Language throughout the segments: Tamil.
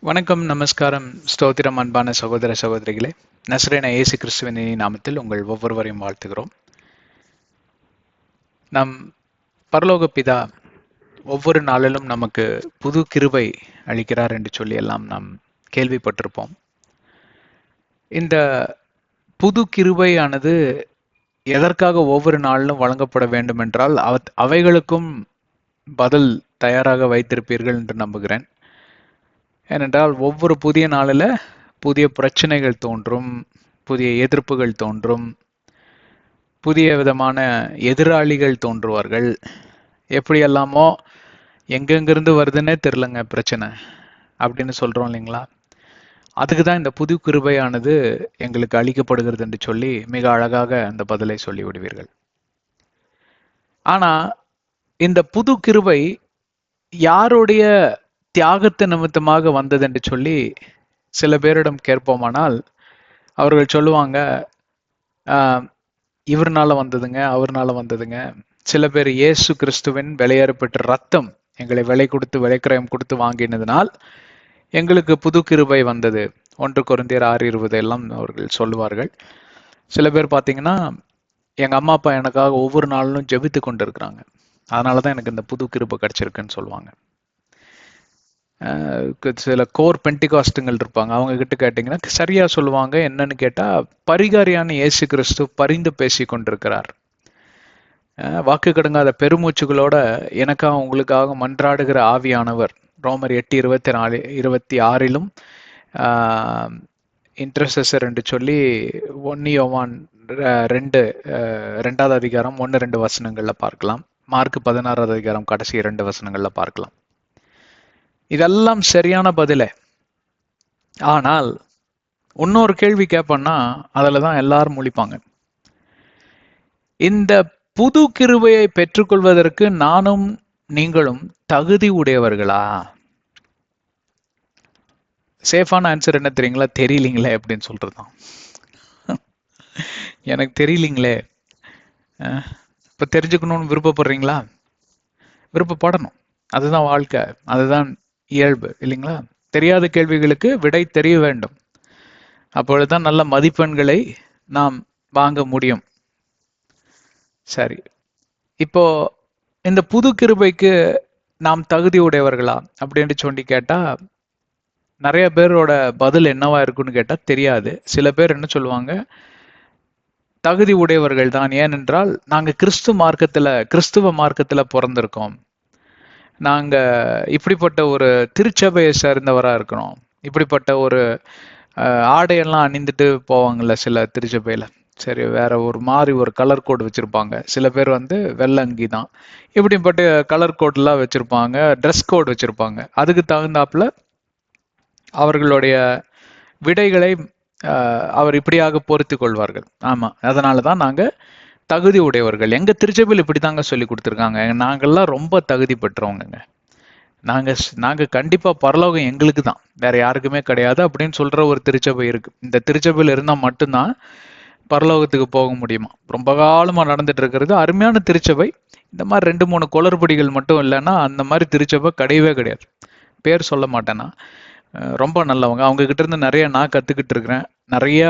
வணக்கம், நமஸ்காரம், ஸ்தோத்திரம். அன்பான சகோதர சகோதரிகளே, நசரேன இயேசு கிறிஸ்துவின் நாமத்தில் உங்கள் ஒவ்வொருவரையும் வாழ்த்துகிறோம். நம் பரலோக பிதா ஒவ்வொரு நாளிலும் நமக்கு புது கிருபை அளிக்கிறார் என்று சொல்லி எல்லாம் நாம் கேள்விப்பட்டிருப்போம். இந்த புது கிருபையானது எதற்காக ஒவ்வொரு நாளிலும் வழங்கப்பட வேண்டும் என்றால் அவைகளுக்கும் பதில் தயாராக வைத்திருப்பீர்கள் என்று நம்புகிறேன். ஏனென்றால் ஒவ்வொரு புதிய நாளில் புதிய பிரச்சனைகள் தோன்றும், புதிய எதிர்ப்புகள் தோன்றும், புதிய விதமான எதிராளிகள் தோன்றுவார்கள். எப்படியெல்லாமோ எங்கெங்கிருந்து வருதுன்னே தெரிலங்க பிரச்சனை அப்படின்னு சொல்கிறோம் இல்லைங்களா? அதுக்கு தான் இந்த புது கிருபையானது எங்களுக்கு அளிக்கப்படுகிறது என்று சொல்லி மிக அழகாக அந்த பதிலை சொல்லி விடுவீர்கள். ஆனால் இந்த புது கிருபை யாருடைய தியாகத்து நிமித்தமாக வந்தது என்று சொல்லி சில பேரிடம் கேட்போமானால் அவர்கள் சொல்லுவாங்க, இவர்னால வந்ததுங்க, அவர்னால வந்ததுங்க. சில பேர் இயேசு கிறிஸ்துவின் விலையேறப்பட்ட ரத்தம் எங்களை விலை கொடுத்து விலைக்கிரயம் கொடுத்து வாங்கினதுனால் எங்களுக்கு புது கிருபை வந்தது. 1 கொரிந்தியர் 6:20 எல்லாம் அவர்கள் சொல்லுவார்கள். சில பேர் பார்த்தீங்கன்னா, எங்கள் அம்மா அப்பா எனக்காக ஒவ்வொரு நாளிலும் ஜெபித்து கொண்டு இருக்கிறாங்க, அதனால தான் எனக்கு இந்த புது கிருபை கிடைச்சிருக்குன்னு சொல்லுவாங்க. சில கோர் பென்டிகாஸ்டுங்கள் இருப்பாங்க, அவங்க கிட்ட கேட்டிங்கன்னா சரியா சொல்லுவாங்க. என்னன்னு கேட்டால், பரிகாரியான இயேசு கிறிஸ்து பரிந்து பேசி கொண்டிருக்கிறார். வாக்கு கடங்காத பெருமூச்சுகளோட எனக்காக உங்களுக்காக மன்றாடுகிற ஆவியானவர் ரோமர் 8:24-26 இன்டர்செசர் என்று சொல்லி 1 யோவான் 2வது அதிகாரம் 1-2 வசனங்கள்ல பார்க்கலாம். மார்க் 16வது அதிகாரம் கடைசி 2 வசனங்கள்ல பார்க்கலாம். இதெல்லாம் சரியான பதிலே. ஆனால் இன்னொரு கேள்வி கேட்போம்னா அதில் தான் எல்லாரும் முழிப்பாங்க. இந்த புது கிருபையை பெற்றுக்கொள்வதற்கு நானும் நீங்களும் தகுதி உடையவர்களா? சேஃபான ஆன்சர் என்ன தெரியுங்களா? தெரியலீங்களே அப்படின்னு சொல்றதுதான். எனக்கு தெரியலீங்களே. இப்போ தெரிஞ்சுக்கணும்னு விருப்பப்படுறீங்களா? விருப்பப்படணும். அதுதான் வாழ்க்கை, அதுதான் இயல்பு இல்லைங்களா? தெரியாத கேள்விகளுக்கு விடை தெரிய வேண்டும். அப்பொழுதுதான் நல்ல மதிப்பெண்களை நாம் வாங்க முடியும். சரி, இப்போ இந்த புது கிருபைக்கு நாம் தகுதி உடையவர்களா அப்படின்னு சொல்லி கேட்டா நிறைய பேரோட பதில் என்னவா இருக்குன்னு கேட்டா தெரியாது. சில பேர் என்ன சொல்லுவாங்க, தகுதி உடையவர்கள் தான். ஏனென்றால் நாங்க கிறிஸ்துவ மார்க்கத்துல பிறந்திருக்கோம், நாங்க இப்படிப்பட்ட ஒரு திருச்சபையை சேர்ந்தவரா இருக்கிறோம், இப்படிப்பட்ட ஒரு ஆடையெல்லாம் அணிந்துட்டு போவாங்கல்ல சில திருச்சபையில. சரி, வேற ஒரு மாதிரி ஒரு கலர் கோட் வச்சிருப்பாங்க. சில பேர் வெள்ளை அங்கி தான், இப்படிப்பட்ட கலர் கோட்லாம் வச்சிருப்பாங்க, ட்ரெஸ் கோட் வச்சிருப்பாங்க. அதுக்கு தகுந்தாப்புல அவர்களுடைய விடைகளை அவர் இப்படியாக பொறுத்து கொள்வார்கள். ஆமா, அதனாலதான் நாங்க தகுதி உடையவர்கள். எங்க திருச்சபையில் இப்படித்தாங்க சொல்லி கொடுத்துருக்காங்க. நாங்கள்லாம் ரொம்ப தகுதி பெற்றவங்க, நாங்க கண்டிப்பா பரலோகம் எங்களுக்கு தான், வேற யாருக்குமே கிடையாது அப்படின்னு சொல்ற ஒரு திருச்சபை இருக்கு. இந்த திருச்சபையில் இருந்தா மட்டும்தான் பரலோகத்துக்கு போக முடியுமா? ரொம்ப காலமா நடந்துட்டு இருக்கிறது அருமையான திருச்சபை. இந்த மாதிரி 2-3 குளறுபடிகள் மட்டும் இல்லைன்னா அந்த மாதிரி திருச்சபை கிடையவே கிடையாது. பேர் சொல்ல மாட்டேன்னா ரொம்ப நல்லவங்க. அவங்க கிட்ட இருந்து நிறைய நான் கத்துக்கிட்டு இருக்கிறேன். நிறைய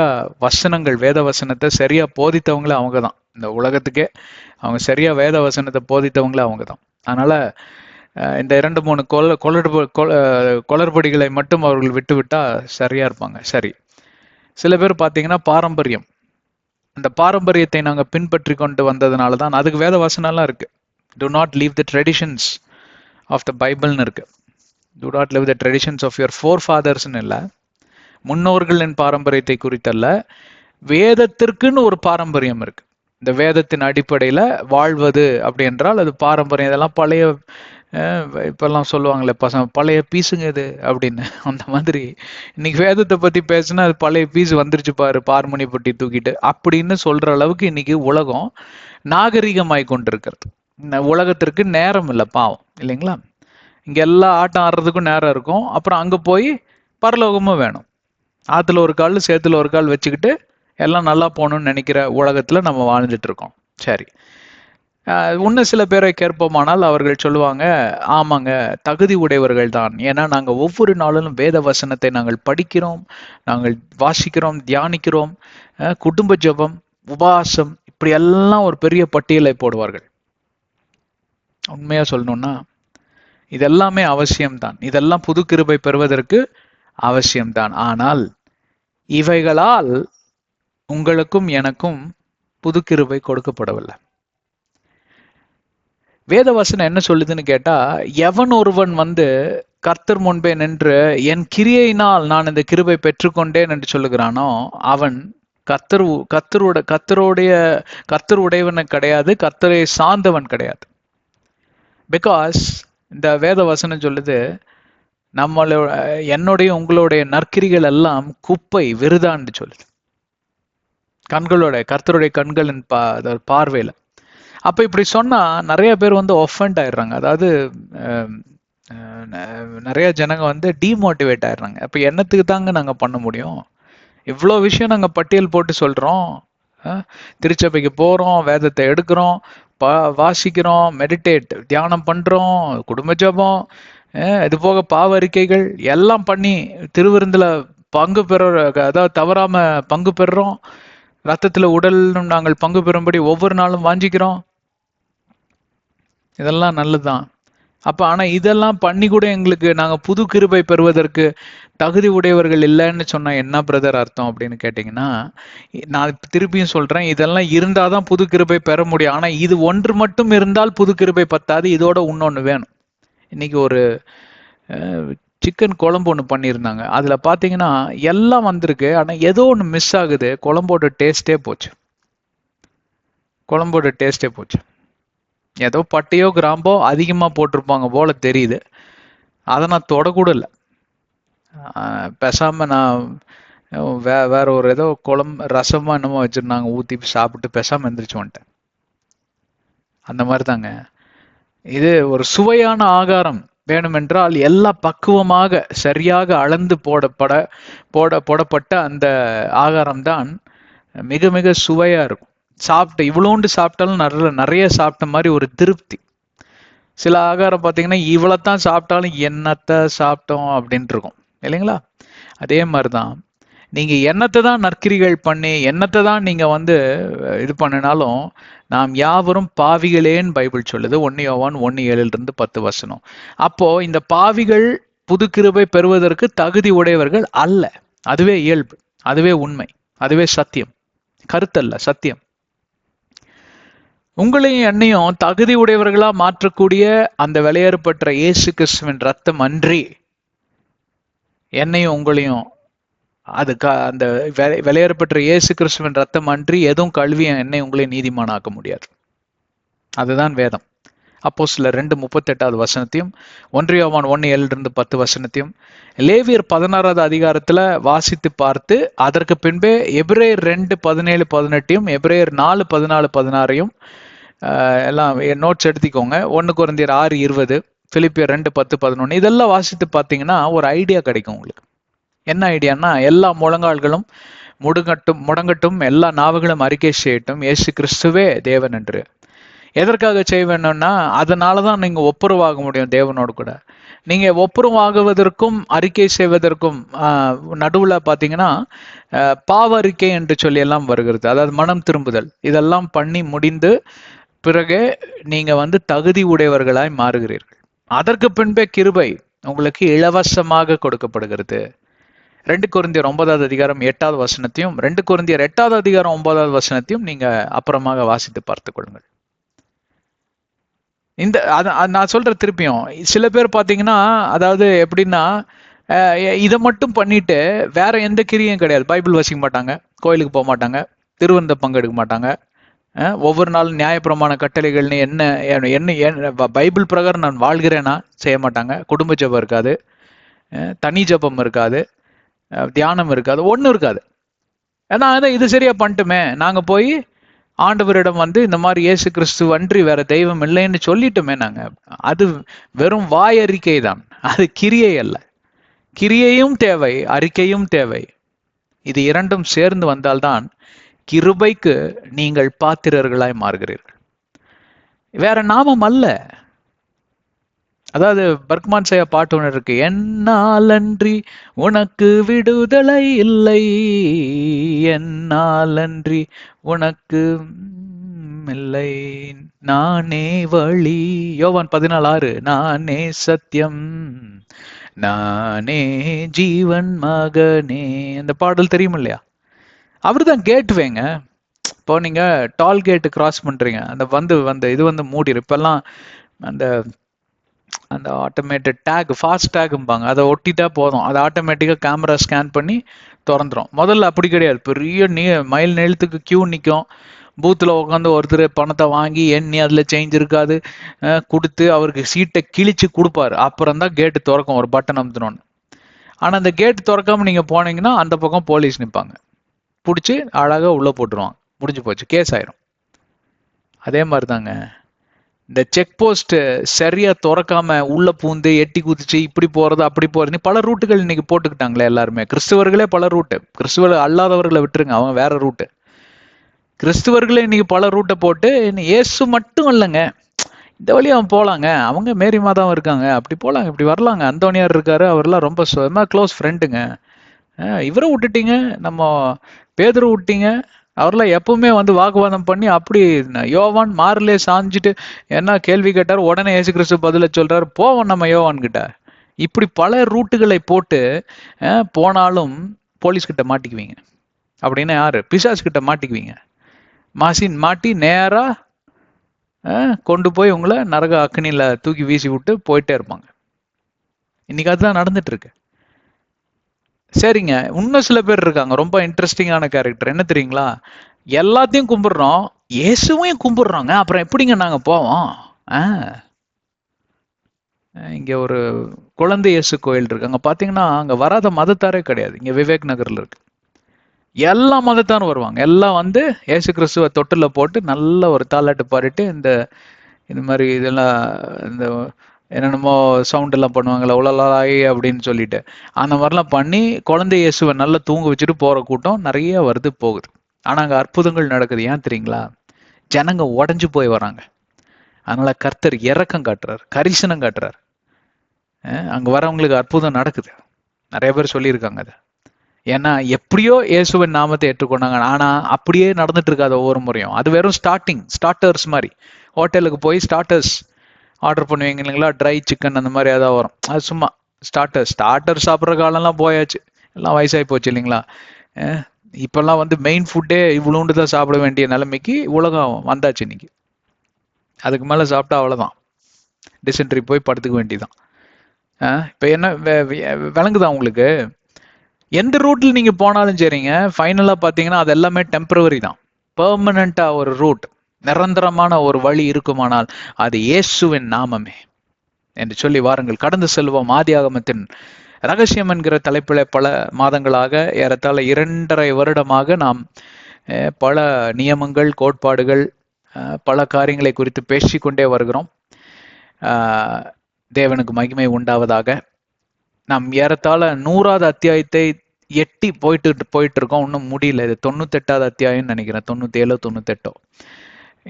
வசனங்கள், வேத வசனத்தை சரியா போதித்தவங்களே அவங்க தான். இந்த உலகத்துக்கே அவங்க சரியா வேத வசனத்தை போதித்தவங்களே அவங்க தான். அதனால இந்த 2-3 குளறுபடிகளை மட்டும் அவர்கள் விட்டுவிட்டா சரியா இருப்பாங்க. சரி, சில பேர் பார்த்தீங்கன்னா பாரம்பரியம், அந்த பாரம்பரியத்தை நாங்கள் பின்பற்றி கொண்டு வந்ததுனால தான் அதுக்கு வேத வசனம்லாம் இருக்கு. Do not leave the traditions of the பைபிள்னு இருக்கு. Do not live the traditions of your ஃபோர் ஃபாதர்ஸ்ன்னு இல்லை, முன்னோர்களின் பாரம்பரியத்தை குறித்தல்ல, வேதத்திற்குன்னு ஒரு பாரம்பரியம் இருக்கு. இந்த வேதத்தின் அடிப்படையில் வாழ்வது அப்படி என்றால் அது பாரம்பரியம். இதெல்லாம் பழைய இப்பெல்லாம் சொல்லுவாங்களே பழைய பீஸுங்க இது அப்படின்னு. அந்த மாதிரி இன்னைக்கு வேதத்தை பத்தி பேசுனா அது பழைய பீஸ் வந்துருச்சு பாரு, பார்மணி பட்டி தூக்கிட்டு அப்படின்னு சொல்ற அளவுக்கு இன்னைக்கு உலகம் நாகரிகமாய் கொண்டிருக்கிறது. இந்த உலகத்திற்கு நேரம் இல்லை, பாவம் இல்லைங்களா? இங்க எல்லா ஆட்டம் ஆடுறதுக்கும் நேரம் இருக்கும், அப்புறம் அங்க போய் பரலோகமும் வேணும். ஆத்துல ஒரு கால் சேத்துல ஒரு கால் வச்சுக்கிட்டு எல்லாம் நல்லா போகணும்னு நினைக்கிற உலகத்துல நம்ம வாழ்ந்துட்டு இருக்கோம். சரி, இன்னும் சில பேரை கேட்போமானால் அவர்கள் சொல்லுவாங்க, ஆமாங்க, தகுதி உடையவர்கள் தான். ஏன்னா நாங்க ஒவ்வொரு நாளிலும் வேத வசனத்தை நாங்கள் படிக்கிறோம், நாங்கள் வாசிக்கிறோம், தியானிக்கிறோம், குடும்ப ஜெபம், உபவாசம், இப்படி எல்லாம் ஒரு பெரிய பட்டியலை போடுவார்கள். உண்மையா சொல்லணும்னா இதெல்லாமே அவசியம்தான். இதெல்லாம் புது கிருபை பெறுவதற்கு அவசியம்தான். ஆனால் இவைகளால் உங்களுக்கும் எனக்கும் புது கிருபை கொடுக்கப்படவில்லை. வேதவசனம் என்ன சொல்லுதுன்னு கேட்டா, எவன் ஒருவன் கர்த்தர் முன்பே நின்று என் கிரியையினால் நான் இந்த கிருபை பெற்றுக்கொண்டேன் என்று சொல்லுகிறானோ, அவன் கர்த்தர் உடையவன் கிடையாது, கர்த்தரை சார்ந்தவன் கிடையாது. பிகாஸ் இந்த வேத வசனம் சொல்லுது, என்னுடைய உங்களுடைய நற்கிரிகள் எல்லாம் குப்பை, விருதான்னு சொல்லுது. கர்த்தருடைய கண்களின் பார்வையில. அப்ப இப்படி சொன்னா நிறைய பேர் ஒஃபெண்ட் ஆயிடுறாங்க. அதாவது நிறைய ஜனங்க டிமோட்டிவேட் ஆயிடுறாங்க. அப்ப என்னத்துக்கு தாங்க நாங்க பண்ண முடியும்? இவ்வளோ விஷயம் நாங்க பட்டியல் போட்டு சொல்றோம், திருச்சபைக்கு போறோம், வேதத்தை எடுக்கிறோம், வாசிக்கிறோம், மெடிடேட், தியானம் பண்றோம், குடும்ப ஜபம், இது போக பாவ அறிக்கைகள் எல்லாம் பண்ணி திருவிருந்துல பங்கு பெற, அதாவது தவறாம பங்கு பெறுறோம், ரத்தத்துல உடலும் நாங்கள் பங்கு பெறும்படி ஒவ்வொரு நாளும் வாஞ்சிக்கிறோம். இதெல்லாம் நல்லதுதான். அப்ப ஆனா இதெல்லாம் பண்ணி கூட எங்களுக்கு நாங்க புது கிருபை பெறுவதற்கு தகுதி உடையவர்கள் இல்லைன்னு சொன்னா என்ன பிரதர் அர்த்தம் அப்படின்னு கேட்டீங்கன்னா, நான் திருப்பியும் சொல்றேன், இதெல்லாம் இருந்தாதான் புது கிருபை பெற முடியும். ஆனா இது ஒன்று மட்டும் இருந்தால் புது கிருபை பத்தாது, இதோட இன்னொன்னு வேணும். இன்னைக்கு ஒரு சிக்கன் குழம்பு ஒன்று பண்ணியிருந்தாங்க. அதுல பாத்தீங்கன்னா எல்லாம் வந்திருக்கு, ஆனா ஏதோ ஒன்று மிஸ் ஆகுது. குழம்போட டேஸ்டே போச்சு. ஏதோ பட்டையோ கிராம்போ அதிகமா போட்டிருப்பாங்க போல தெரியுது. அதை நான் தொடக்கூட இல்லை. பேசாம நான் வேற ஒரு ஏதோ ரசமா என்னமோ வச்சிருந்தாங்க, ஊத்தி சாப்பிட்டு பேசாம எந்திரிச்சு வந்துட்டேன். அந்த மாதிரி தாங்க இது. ஒரு சுவையான ஆகாரம் வேணுமென்றால் எல்லாம் பக்குவமாக சரியாக அளந்து போடப்பட்ட அந்த ஆகாரம் தான் மிக மிக சுவையா இருக்கும். இவ்வளோண்டு சாப்பிட்டாலும் நிறைய சாப்பிட்ட மாதிரி ஒரு திருப்தி. சில ஆகாரம் பார்த்தீங்கன்னா இவ்வளோத்தான் சாப்பிட்டாலும் என்னத்தை சாப்பிட்டோம் அப்படின்ட்டு இருக்கும் இல்லைங்களா? அதே மாதிரிதான் நீங்க என்னத்தை தான் நற்கிரிகள் பண்ணி என்னத்தை தான் நீங்க இது பண்ணினாலும் நாம் யாவரும் பாவிகளேன்னு பைபிள் சொல்லுது. 1 யோவான் 1:7-10 அப்போ இந்த பாவிகள் புது கிருபை பெறுவதற்கு தகுதி உடையவர்கள் அல்ல. அதுவே இயல்பு, அதுவே உண்மை, அதுவே சத்தியம். கருத்தல்ல, சத்தியம். உங்களையும் என்னையும் தகுதி உடையவர்களா மாற்றக்கூடிய அந்த வெளியேறப்பட்ட இயேசு கிறிஸ்துவின் ரத்தம் அன்றி என்னையும் உங்களையும் அந்த வெளியேறப்பட்ட இயேசு கிறிஸ்துவின் ரத்தம் அன்றி எதுவும் கழுவி என்னை உங்களையும் நீதிமானாக்க முடியாது. அதுதான் வேதம். அப்போஸ்தலர் 2:38 1 யோவான் 1:7-10 லேவியர் 16 அதிகாரத்துல வாசித்து பார்த்து அதற்கு பின்பே எபிரேயர் 2:17-18 எபிரேயர் 4:14-16 எல்லாம் நோட்ஸ் எடுத்துக்கோங்க. 1 கொரிந்தியர் 6:20 பிலிப்பியர் 2:10-11 இதெல்லாம் வாசித்து பார்த்தீங்கன்னா ஒரு ஐடியா கிடைக்கும் உங்களுக்கு. என்ன ஐடியான்னா, எல்லா முழங்கால்களும் முடங்கட்டும், எல்லா நாவுகளும் அறிக்கை செய்யட்டும், இயேசு கிறிஸ்துவே தேவன் என்று. எதற்காக செய்ய வேணும்னா, அதனாலதான் நீங்க ஒப்புரவாக முடியும் தேவனோடு கூட. நீங்க ஒப்புரவாகுவதற்கும் அறிக்கை செய்வதற்கும் நடுவுல பாத்தீங்கன்னா பாவ அறிக்கை என்று சொல்லி எல்லாம் வருகிறது. அதாவது மனம் திரும்புதல். இதெல்லாம் பண்ணி முடிந்து பிறகு நீங்க தகுதி உடையவர்களாய் மாறுகிறீர்கள். அதற்கு பின்பே கிருபை உங்களுக்கு இலவசமாக கொடுக்கப்படுகிறது. 2 கொரிந்தியர் 9:8 2 கொரிந்தியர் 8:9 நீங்க அப்புறமாக வாசித்து பார்த்துக் கொள்ளுங்கள். நான் சொல்ற திருப்பியும் சில பேர் பாத்தீங்கன்னா, அதாவது எப்படின்னா, இதை மட்டும் பண்ணிட்டு வேற எந்த கிரியும் கிடையாது. பைபிள் வாசிக்க மாட்டாங்க, கோயிலுக்கு போக மாட்டாங்க, திருவந்த பங்கெடுக்க மாட்டாங்க, ஒவ்வொரு நாளும் நியாயப்பிரமாண கட்டளைகள்னு என்ன பைபிள் பிரகாரம் நான் வாழ்கிறேன்னா செய்ய மாட்டாங்க. குடும்ப ஜபம் இருக்காது, தனி ஜபம் இருக்காது, தியானம் இருக்காது, ஒன்றும் இருக்காது. ஏன்னா இது சரியா பண்ணிட்டுமே, நாங்க போய் ஆண்டவரிடம் இந்த மாதிரி இயேசு கிறிஸ்து அன்றி வேற தெய்வம் இல்லைன்னு சொல்லிட்டோமே நாங்க. அது வெறும் வாய் அறிக்கை தான், அது கிரியை அல்ல. கிரியையும் தேவை, அறிக்கையும் தேவை. இது இரண்டும் சேர்ந்து வந்தால்தான் கிருபைக்கு நீங்கள் பாத்திரர்களாய் மாறுகிறீர்கள். வேற நாமம் அல்ல. அதாவது பர்க்மான் செய்ய பாட்டு ஒன்று இருக்கு, என்னாலன்றி உனக்கு விடுதலை இல்லை, என்னாலன்றி உனக்கு இல்லை, நானே வழி, யோவான் 14:6, நானே சத்தியம், நானே ஜீவன் மகனே. அந்த பாடல் தெரியும் இல்லையா? அவர் தான் கேட்வேங்க. இப்போ நீங்க டால்கேட் கிராஸ் பண்றீங்க, அந்த வந்து இது வந்து மூடிடும். இப்பெல்லாம் அந்த அந்த ஆட்டோமேட்டட் டேக், ஃபாஸ்ட் டேக்ம்பாங்க, அதை ஒட்டிட்டா போதும், அது ஆட்டோமேட்டிக்காக கேமரா ஸ்கேன் பண்ணி திறந்துடும். முதல்ல அப்படி கிடையாது, பெரிய மைல் நீளத்துக்கு கியூ நிற்கும். பூத்தில் உட்காந்து ஒருத்தர் பணத்தை வாங்கி எண்ணி அதில் சேஞ்ச் இருக்காது கொடுத்து அவருக்கு சீட்டை கிழிச்சு கொடுப்பாரு. அப்புறம் தான் கேட்டு திறக்கும், ஒரு பட்டன் அமுத்தினோன்னு. ஆனால் அந்த கேட்டு திறக்காம நீங்கள் போனீங்கன்னா அந்த பக்கம் போலீஸ் நிற்பாங்க, பிடிச்சி அழகாக உள்ளே போட்டுருவாங்க, முடிஞ்சு போச்சு, கேஸ் ஆயிரும். அதே மாதிரி தாங்க இந்த செக் போஸ்ட் சரியா திறக்காம உள்ள பூந்து எட்டி குதிச்சு இப்படி போறது அப்படி போறது பல ரூட்டுகள் இன்னைக்கு போட்டுக்கிட்டாங்களே எல்லாருமே. கிறிஸ்துவர்களே பல ரூட்டு, கிறிஸ்துவ அல்லாதவர்களை விட்டுருங்க, அவங்க வேற ரூட்டு. கிறிஸ்துவர்களே இன்னைக்கு பல ரூட்டை போட்டு, இயேசு மட்டும் இல்லைங்க, இந்த வழி அவன் போலாங்க, அவங்க மேரி மாதாவும் இருக்காங்க, அப்படி போலாங்க, இப்படி வரலாங்க, அந்தோனியார் இருக்காரு, அவர்லாம் ரொம்ப க்ளோஸ் ஃப்ரெண்டுங்க, இவரை விட்டுட்டீங்க, நம்ம பேதுரு விட்டீங்க, அவர்லாம் எப்பவுமே வந்து வாக்குவாதம் பண்ணி அப்படி. யோவான் மாறிலே சாஞ்சிட்டு என்ன கேள்வி கேட்டார், உடனே இயேசு கிறிஸ்து பதில சொல்றாரு, போவோம் நம்ம யோவான் கிட்ட. இப்படி பல ரூட்டுகளை போட்டு போனாலும் போலீஸ் கிட்ட மாட்டிக்குவீங்க. அப்படின்னா யாரு? பிசாசு கிட்ட மாட்டிக்குவீங்க. மாட்டி நேரா கொண்டு போய் உங்களை நரக அக்னியில தூக்கி வீசி விட்டு போயிட்டே இருப்பாங்க. இன்னைக்கு அதுதான் நடந்துட்டு இருக்கு. சரிங்க, இன்னும் சில பேர் இருக்காங்க, ரொம்ப இன்ட்ரெஸ்டிங்கான கேரக்டர். என்ன தெரியுங்களா? எல்லாத்தையும் கும்பிடுறோம், இயேசுவையும் கும்பிடுறோங்க, அப்புறம் எப்படிங்க நாங்க போவோம்? இங்க ஒரு குழந்தை இயேசு கோயில் இருக்கு, அங்க பாத்தீங்கன்னா அங்க வராத மதத்தாரே கிடையாது. இங்க விவேக் நகர்ல இருக்கு, எல்லா மதத்தாரும் வருவாங்க. எல்லாம் வந்து இயேசு கிறிஸ்துவ தொட்டில போட்டு நல்ல ஒரு தாலாட்டு பாடிட்டு இந்த மாதிரி இதெல்லாம் இந்த என்னென்னமோ சவுண்ட் எல்லாம் பண்ணுவாங்கல்ல, உலலாய் அப்படின்னு சொல்லிட்டு, அந்த மாதிரிலாம் பண்ணி குழந்தை இயேசுவை நல்லா தூங்க வச்சுட்டு போற கூட்டம் நிறைய வருது போகுது. ஆனா அங்க அற்புதங்கள் நடக்குது. ஏன் தெரியுங்களா? ஜனங்க உடஞ்சு போய் வராங்க. அதனால கர்த்தர் இரக்கம் காட்டுறாரு, கரிசனம் காட்டுறாரு. அங்க வரவங்களுக்கு அற்புதம் நடக்குது. நிறைய பேர் சொல்லியிருக்காங்க அதை. ஏன்னா எப்படியோ இயேசுவின் நாமத்தை ஏற்றுக்கொண்டாங்க. ஆனா அப்படியே நடந்துட்டு இருக்காது ஒவ்வொரு முறையும். அது வெறும் ஸ்டார்டர்ஸ் மாதிரி. ஹோட்டலுக்கு போய் ஸ்டார்டர்ஸ் ஆர்டர் பண்ணுவீங்க இல்லைங்களா, ட்ரை சிக்கன் அந்த மாதிரி ஏதாவது வரும், அது சும்மா ஸ்டார்டர் சாப்பிட்ற காலம்லாம் போயாச்சு, எல்லாம் வயசாகி போச்சு இல்லைங்களா. இப்பெல்லாம் வந்து மெயின் ஃபுட்டே இவ்வளோண்டு தான் சாப்பிட வேண்டிய நிலைமைக்கு உலகம் வந்தாச்சு இன்னைக்கு. அதுக்கு மேலே சாப்பிட்டா அவ்வளோதான், டிசென்ட்ரி போய் படுத்துக்க வேண்டியதான். இப்போ என்ன விளங்குதா உங்களுக்கு? எந்த ரூட்ல நீங்க போனாலும் சரிங்க, ஃபைனலா பாத்தீங்கன்னா அது எல்லாமே டெம்பரவரி தான். பெர்மனண்டா ஒரு ரூட், நிரந்தரமான ஒரு வழி இருக்குமானால் அது இயேசுவின் நாமமே என்று சொல்லி வாருங்கள் கடந்து செல்வோம். ஆதியாகமத்தின் ரகசியம் என்கிற தலைப்பில் பல மாதங்களாக, ஏறத்தாழ 2.5 வருடமாக நாம் பல நியமங்கள், கோட்பாடுகள், பல காரியங்களை குறித்து பேசிக்கொண்டே வருகிறோம். தேவனுக்கு மகிமை உண்டாவதாக. நாம் ஏறத்தாழ 100வது அத்தியாயத்தை எட்டி போயிட்டு இருக்கோம், இன்னும் முடியல. இது 98வது அத்தியாயம் நினைக்கிறேன், 97 98.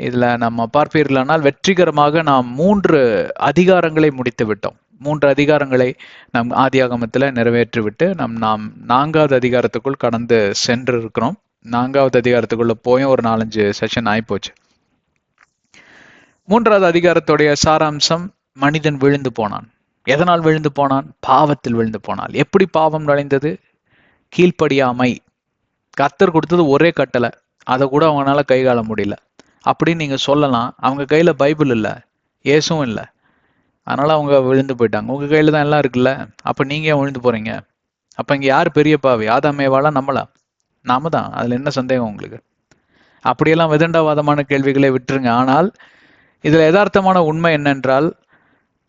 இதுல நம்ம பார்ப்பீர்களானால் வெற்றிகரமாக நாம் 3 அதிகாரங்களை முடித்து விட்டோம். 3 அதிகாரங்களை நம் ஆதியாகமத்துல நிறைவேற்றிவிட்டு நாம் 4வது அதிகாரத்துக்குள் கடந்து சென்று இருக்கிறோம். 4வது அதிகாரத்துக்குள்ள போயும் ஒரு 4-5 செஷன் ஆயிப்போச்சு. 3வது அதிகாரத்துடைய சாராம்சம், மனிதன் விழுந்து போனான். எதனால் விழுந்து போனான்? பாவத்தில் விழுந்து போனான். எப்படி பாவம் நுழைந்தது? கீழ்ப்படியாமை. கர்த்தர் கொடுத்தது ஒரே கட்டளை, அதை கூட அவங்களால கைகால முடியல அப்படின்னு நீங்க சொல்லலாம். அவங்க கையில பைபிள் இல்லை, இயேசுவும் இல்லை, அதனால அவங்க விழுந்து போயிட்டாங்க. உங்க கையில தான் எல்லாம் இருக்குல்ல, அப்ப நீங்க ஏன் விழுந்து போறீங்க? அப்ப இங்க யார் பெரிய பாவி? ஆதாமேவாளா நம்மளா? நாம தான். அதுல என்ன சந்தேகம் உங்களுக்கு? அப்படியெல்லாம் விதண்டாவாதமான கேள்விகளை விட்டுருங்க. ஆனால் இதுல யதார்த்தமான உண்மை என்னென்றால்,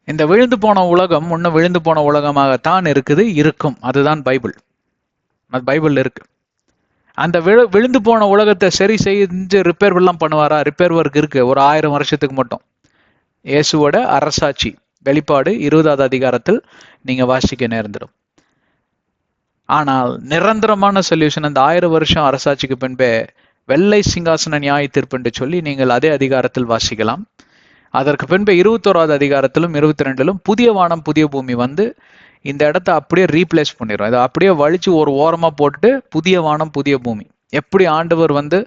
இந்த விழுந்து போன உலகம் இன்னும் விழுந்து போன உலகமாகத்தான் இருக்கும். அதுதான் பைபிள். அது பைபிள் இருக்கு. அந்த விழுந்து போன உலகத்தை சரி செஞ்சு ரிப்பேர் எல்லாம் பண்ணுவாரா? ரிப்பேர் ஒர்க் இருக்கு, ஒரு 1000 வருஷத்துக்கு மட்டும். இயேசுவோட அரசாட்சி, வெளிப்பாடு 20வது அதிகாரத்தில் நீங்க வாசிக்க நேர்ந்துடும். ஆனால் நிரந்தரமான சொல்யூஷன் அந்த 1000 வருஷம் அரசாட்சிக்கு பின்பே வெள்ளை சிங்காசன நியாய தீர்ப்பு என்று சொல்லி நீங்கள் அதே அதிகாரத்தில் வாசிக்கலாம். அதற்கு பின்பு 21வது அதிகாரத்திலும் 22லும் புதிய வானம் புதிய பூமி வந்து இந்த இடத்த அப்படியே ரீப்ளேஸ் பண்ணிடும். இதை அப்படியே வலிச்சு ஒரு ஓரமா போட்டு புதிய வானம் புதிய பூமி. எப்படி ஆண்டவர் வந்து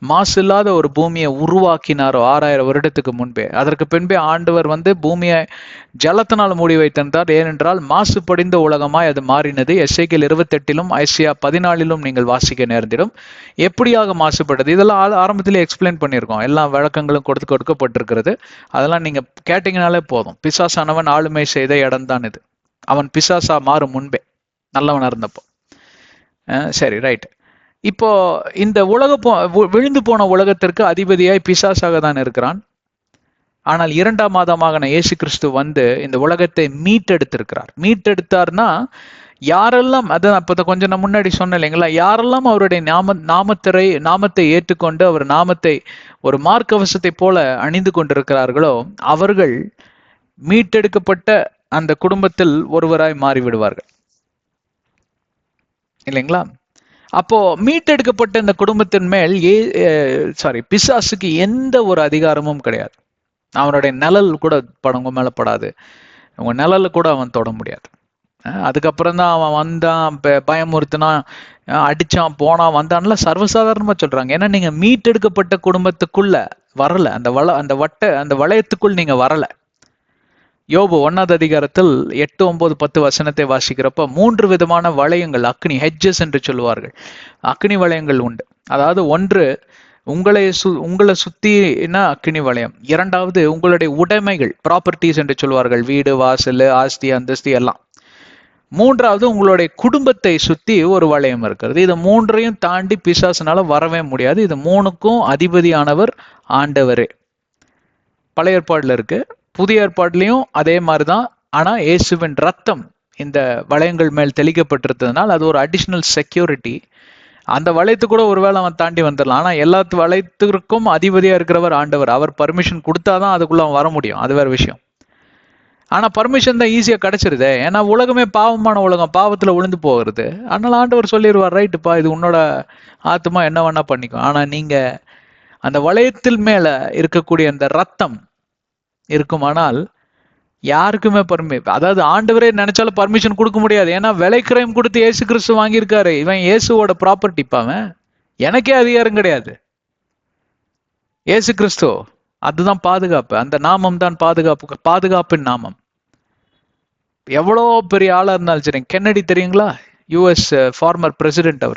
மாசு இல்லாத ஒரு பூமியை உருவாக்கினாரோ 6000 வருடத்துக்கு முன்பே, அதற்கு பின்பே ஆண்டவர் வந்து பூமியை ஜலத்தினால் மூடி வைத்திருந்தார். ஏனென்றால் மாசு படிந்த உலகமாய் அது மாறினது. எஸ்ஐகேல் 28லும் ஐசியா 14லும் நீங்கள் வாசிக்க நேர்ந்திடும். எப்படியாக மாசுபட்டது, இதெல்லாம் ஆரம்பத்திலே எக்ஸ்பிளைன் பண்ணியிருக்கோம். எல்லா விளக்கங்களும் கொடுக்கப்பட்டிருக்கிறது. அதெல்லாம் நீங்க கேட்டீங்கனாலே போதும். பிசாசானவன் ஆளுமை செய்த இடம் தான் இது. அவன் பிசாசா மாறும் முன்பே நல்லவனா இருந்தப்போ. சரி, ரைட். இப்போ இந்த விழுந்து போன உலகத்திற்கு அதிபதியாய் பிசாசாக தான் இருக்கிறான். ஆனால் 2ஆம் மாதமாக இயேசு கிறிஸ்து வந்து இந்த உலகத்தை மீட்டெடுத்திருக்கிறார். மீட்டெடுத்தார்னா யாரெல்லாம், அதான் அப்ப கொஞ்சம் நான் முன்னாடி சொன்னேன் இல்லைங்களா, யாரெல்லாம் அவருடைய நாமத்தை ஏற்றுக்கொண்டு அவர் நாமத்தை ஒரு மார்க்கவசத்தை போல அணிந்து கொண்டிருக்கிறார்களோ அவர்கள் மீட்டெடுக்கப்பட்ட அந்த குடும்பத்தில் ஒருவராய் மாறிவிடுவார்கள் இல்லைங்களா. அப்போ மீட்டெடுக்கப்பட்ட இந்த குடும்பத்தின் மேல் பிசாசுக்கு எந்த ஒரு அதிகாரமும் கிடையாது. அவனுடைய நிழல் கூட உங்க மேல படாது. உங்க நிழல கூட அவன் தொட முடியாது. அதுக்கப்புறம் தான் அவன் வந்தான், பயமுறுத்தினான், அடிச்சான், போனான், வந்தான்ல சர்வசாதாரணமா சொல்றாங்க. ஏன்னா நீங்க மீட்டெடுக்கப்பட்ட குடும்பத்துக்குள்ள வரல, அந்த வளையத்துக்குள் நீங்க வரல. யோபு 1வது அதிகாரத்தில் 8, 9, 10 வசனத்தை வாசிக்கிறப்ப 3 விதமான வளையங்கள், அக்னி ஹெட்ஜஸ் என்று சொல்லுவார்கள், அக்னி வளையங்கள் உண்டு. அதாவது ஒன்று உங்களை சுத்தினா அக்னி வளையம். 2வது உங்களுடைய உடைமைகள், ப்ராப்பர்ட்டிஸ் என்று சொல்வார்கள், வீடு, வாசல், ஆஸ்தி, அந்தஸ்தி எல்லாம். 3வது உங்களுடைய குடும்பத்தை சுத்தி ஒரு வளையம் இருக்கிறது. இது 3ஐயும் தாண்டி பிசாசுனால வரவே முடியாது. இது 3க்கும் அதிபதியானவர் ஆண்டவரே. பழைய ஏற்பாடுல இருக்கு, புதிய ஏற்பாடுலையும் அதே மாதிரிதான். ஆனா இயேசுவின் ரத்தம் இந்த வளையங்கள் மேல் தெளிக்கப்பட்டிருந்ததுனால் அது ஒரு அடிஷனல் செக்யூரிட்டி. அந்த வளையத்து கூட ஒருவேளை அவன் தாண்டி வந்துடலாம். ஆனா எல்லா வளையத்திற்கும் அதிபதியா இருக்கிறவர் ஆண்டவர். அவர் பர்மிஷன் கொடுத்தாதான் அதுக்குள்ள அவன் வர முடியும், அது வேற விஷயம். ஆனா பர்மிஷன் தான் ஈஸியா கிடைச்சிருது. ஏன்னா உலகமே பாவமான உலகம், பாவத்துல விழுந்து போகிறது. அதனால ஆண்டவர் சொல்லிடுவார், ரைட்டுப்பா, இது உன்னோட ஆத்மா, என்ன வேணா பண்ணிக்கும். ஆனா நீங்க அந்த வளையத்தில் மேல இருக்கக்கூடிய அந்த ரத்தம் இருக்குமானால் யாருக்குமே அதாவது ஆண்டவரே நினைச்சாலும் பர்மிஷன் கொடுக்க முடியாது. ஏன்னா விலை கிரயம் கொடுத்து இயேசு கிறிஸ்து வாங்கியிருக்காரு. இவன் இயேசுவோட ப்ராப்பர்ட்டி. அவன் எனக்கே அதிகாரம் கிடையாது. இயேசு கிறிஸ்து அதுதான் பாதுகாப்பு. அந்த நாமம் தான் பாதுகாப்பின் நாமம். எவ்வளோ பெரிய ஆளா இருந்தாலும் சரி. கென்னடி தெரியுங்களா, யூஎஸ் ஃபார்மர் பிரசிடென்ட்.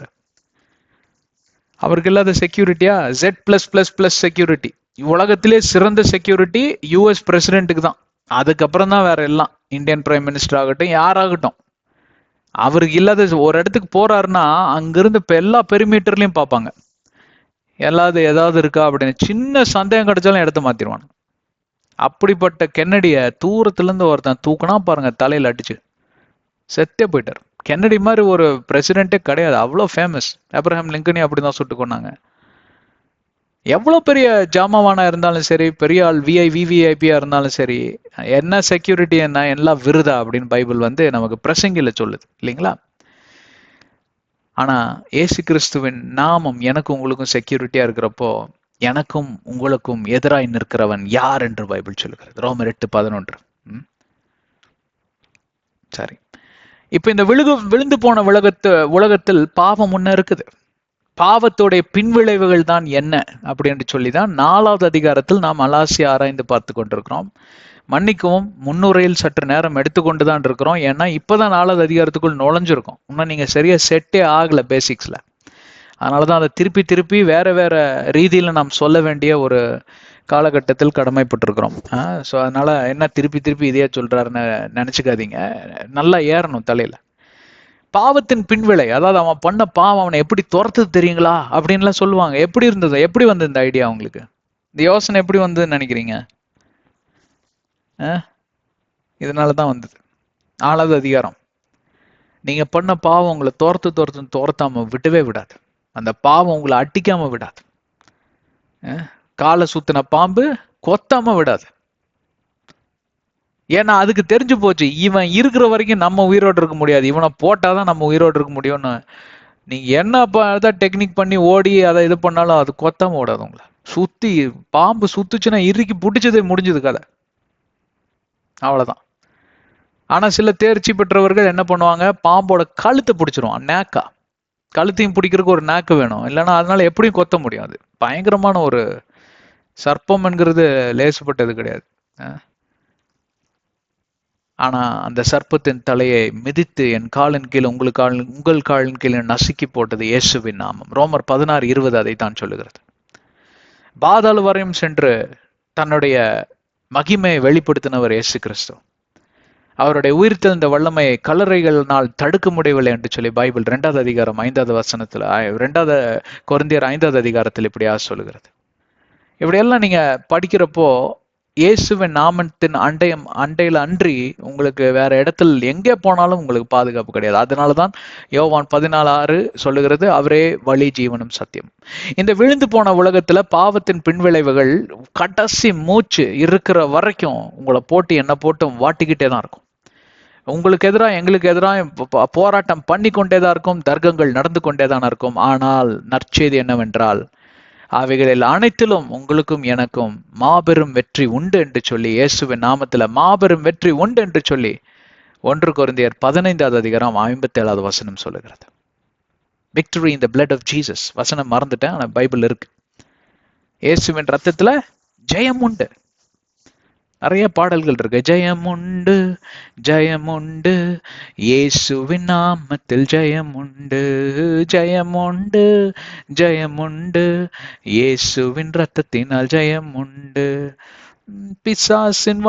அவருக்கு இல்லாத செக்யூரிட்டியா? Z+++ security. உலகத்திலே சிறந்த செக்யூரிட்டி யூஎஸ் பிரசிடென்ட்டுக்கு தான். அதுக்கப்புறம் தான் வேற எல்லாம், இந்தியன் பிரைம் மினிஸ்டர் ஆகட்டும், யாராகட்டும். அவருக்கு இல்லாத, ஒரு இடத்துக்கு போறாருன்னா அங்கிருந்து இப்ப எல்லா பெரிமீட்டர்லயும் பார்ப்பாங்க, ஏதாவது இருக்கா அப்படின்னு. சின்ன சந்தேகம் கிடைச்சாலும் இடத்த மாத்திருவாங்க. அப்படிப்பட்ட கென்னடிய தூரத்துல இருந்து ஒருத்தன் தூக்குனா பாருங்க, தலையில அடிச்சு செத்தே போயிட்டார். கென்னடி மாதிரி ஒரு பிரசிடென்ட்டே கிடையாது, அவ்வளோ ஃபேமஸ். அப்ரஹாம் லிங்கனே அப்படிதான் சுட்டு கொண்டாங்க. எவ்வளோ பெரிய ஜாமாவானா இருந்தாலும் சரி, பெரிய ஆள் விவிஐபியா இருந்தாலும் சரி, என்ன செக்யூரிட்டி, என்ன எல்லாம் விருதா அப்படின்னு பைபிள் வந்து நமக்கு பிரசங்கில சொல்லுது இல்லைங்களா. ஆனா ஏசு கிறிஸ்துவின் நாமம் எனக்கு உங்களுக்கும் செக்யூரிட்டியா இருக்கிறப்போ, எனக்கும் உங்களுக்கும் எதிராய் நிற்கிறவன் யார் என்று பைபிள் சொல்லுகிறது. ரோமர் 8:11. சரி, இப்ப இந்த விழுந்து போன உலகத்தில் பாவம் முன்ன இருக்குது. பாவத்துடைய பின்விளைவுகள் தான் என்ன அப்படின்னு சொல்லிதான் 4வது அதிகாரத்தில் நாம் அலாசியா ஆராய்ந்து பார்த்து கொண்டிருக்கிறோம். மன்னிக்கவும், முன்னுரையில் சற்று நேரம் எடுத்துக்கொண்டுதான் இருக்கிறோம். ஏன்னா இப்பதான் 4வது அதிகாரத்துக்குள் நுழைஞ்சிருக்கோம். இன்னும் நீங்க சரியா செட்டே ஆகல பேசிக்ஸ்ல. அதனாலதான் அதை திருப்பி வேற ரீதியில நாம் சொல்ல வேண்டிய ஒரு காலகட்டத்தில் கடமைப்பட்டிருக்கிறோம். ஸோ அதனால என்ன திருப்பி இதையே சொல்றாருன்னு நினைச்சுக்காதீங்க. நல்லா ஏறணும் தலையில. பாவத்தின் பின்விளை, அதாவது அவன் பண்ண பாவம் அவனை எப்படி துரத்துது தெரியுங்களா அப்படின்லாம் சொல்லுவாங்க. எப்படி இருந்தது, எப்படி வந்து இந்த ஐடியா உங்களுக்கு, இந்த யோசனை எப்படி வந்ததுன்னு நினைக்கிறீங்க? இதனாலதான் வந்தது 4வது அதிகாரம். நீங்க பண்ண பாவம் உங்களை துரத்தாம விடவே விடாது. அந்த பாவம் உங்களை அட்டிக்காம விடாது. காலை சுத்தின பாம்பு கொத்தாம விடாது. ஏன்னா அதுக்கு தெரிஞ்சு போச்சு, இவன் இருக்கிற வரைக்கும் நம்ம உயிரோடு இருக்க முடியாது, இவனை போட்டாதான் நம்ம உயிரோடு இருக்க முடியும்னு. நீங்க என்ன டெக்னிக் பண்ணி ஓடி அதை இது பண்ணாலும் அது கொத்தாம ஓடாது உங்களை. சுத்தி பாம்பு சுத்துச்சுன்னா இறுக்கி பிடிச்சது, முடிஞ்சது கதை, அவ்வளவுதான். ஆனா சில தேர்ச்சி பெற்றவர்கள் என்ன பண்ணுவாங்க, பாம்போட கழுத்தை பிடிச்சிருவான், நேக்கா. கழுத்தையும் பிடிக்கிறதுக்கு ஒரு நாக்கு வேணும், இல்லைன்னா அதனால எப்படியும் கொத்த முடியாது. பயங்கரமான ஒரு சர்ப்பம் என்கிறது லேசுப்பட்டது கிடையாது. ஆனா அந்த சர்ப்பத்தின் தலையை மிதித்து என் காலின் கீழ் உங்கள் காலின் கீழ் நசுக்கி போட்டது இயேசுவின் நாமம். ரோமர் 16:20 அதைத்தான் சொல்லுகிறது. பாதாள வரையும் சென்று தன்னுடைய மகிமையை வெளிப்படுத்தினவர் இயேசு கிறிஸ்து. அவருடைய உயிர்த்தெழுந்த வல்லமையை கல்லறைகளினால் தடுக்க முடியவில்லை என்று சொல்லி பைபிள் 2வது அதிகாரம் 5வது வசனத்துல, 2வது கொரிந்தியர் 5வது அதிகாரத்தில் இப்படியா சொல்லுகிறது. இப்படியெல்லாம் நீங்க படிக்கிறப்போ இயேசுவின் நாமத்தின் அண்டையில அன்றி உங்களுக்கு வேற இடத்துல எங்கே போனாலும் உங்களுக்கு பாதுகாப்பு கிடையாது. அதனாலதான் யோவான் 14:6 சொல்லுகிறது, அவரே வழி, ஜீவனும், சத்தியம். இந்த விழுந்து போன உலகத்துல பாவத்தின் பின்விளைவுகள் கடைசி மூச்சு இருக்கிற வரைக்கும் உங்களை போட்டு என்ன போட்டு வாட்டிக்கிட்டே தான் இருக்கும். உங்களுக்கு எதிராக எங்களுக்கு எதிராக போராட்டம் பண்ணி கொண்டேதான் இருக்கும், தர்க்கங்கள் நடந்து கொண்டேதான் இருக்கும். ஆனால் நற்செய்தி என்னவென்றால், அவைகளில் அனைத்திலும் உங்களுக்கும் எனக்கும் மாபெரும் வெற்றி உண்டு என்று சொல்லி, இயேசுவின் நாமத்துல மாபெரும் வெற்றி உண்டு என்று சொல்லி 1 கொரிந்தியர் 15வது அதிகாரம் 57வது வசனம் சொல்லுகிறது. Victory in the blood of Jesus. வசனம் மறந்துட்டேன், ஆனா பைபிள் இருக்கு. இயேசுவின் ரத்தத்துல ஜெயம் உண்டு. நிறைய பாடல்கள் இருக்கு. ஜெயம் உண்டு, ஜெயம் உண்டு, இயேசுவின் நாமத்தில் ஜெயம் உண்டு, ஜெயம் உண்டு, ஜெயம் உண்டு, இயேசுவின் ரத்தத்தினால் ஜெயம் உண்டு. பிசாசின்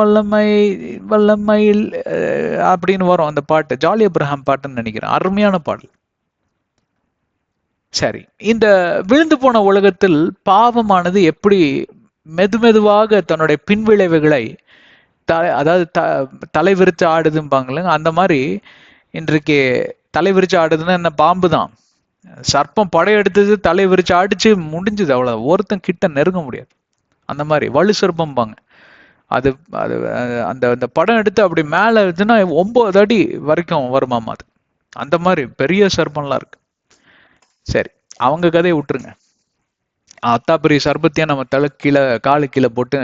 வல்லமையில் அப்படின்னு வரும் அந்த பாட்டு. ஜாலி அப்ரஹாம் பாட்டுன்னு நினைக்கிறேன். அருமையான பாடல். சரி, இந்த விழுந்து போன உலகத்தில் பாவமானது எப்படி மெதுமெதுவாக தன்னுடைய பின்விளைவுகளை அதாவது தலை விரிச்சு ஆடுதும்பாங்களே, அந்த மாதிரி இன்றைக்கு தலை விரிச்சு ஆடுதுன்னா என்ன, பாம்பு தான். சர்ப்பம் படையெடுத்தது, தலை விரிச்சு அடிச்சு முடிஞ்சது, அவ்வளவு. ஒருத்தன் கிட்ட நெருங்க முடியாது. அந்த மாதிரி வலு சர்ப்பம்பாங்க. அது அது அந்த அந்த படம் எடுத்து அப்படி மேல வச்சுன்னா 9 அடி வரைக்கும் வருமாமா அது. அந்த மாதிரி பெரிய சர்ப்பம்லாம் இருக்கு. சரி, அவங்க கதையை விட்டுருங்க. அத்தாபுரி சர்பத்தையே நம்ம தலை கீழே காலு கீழே போட்டு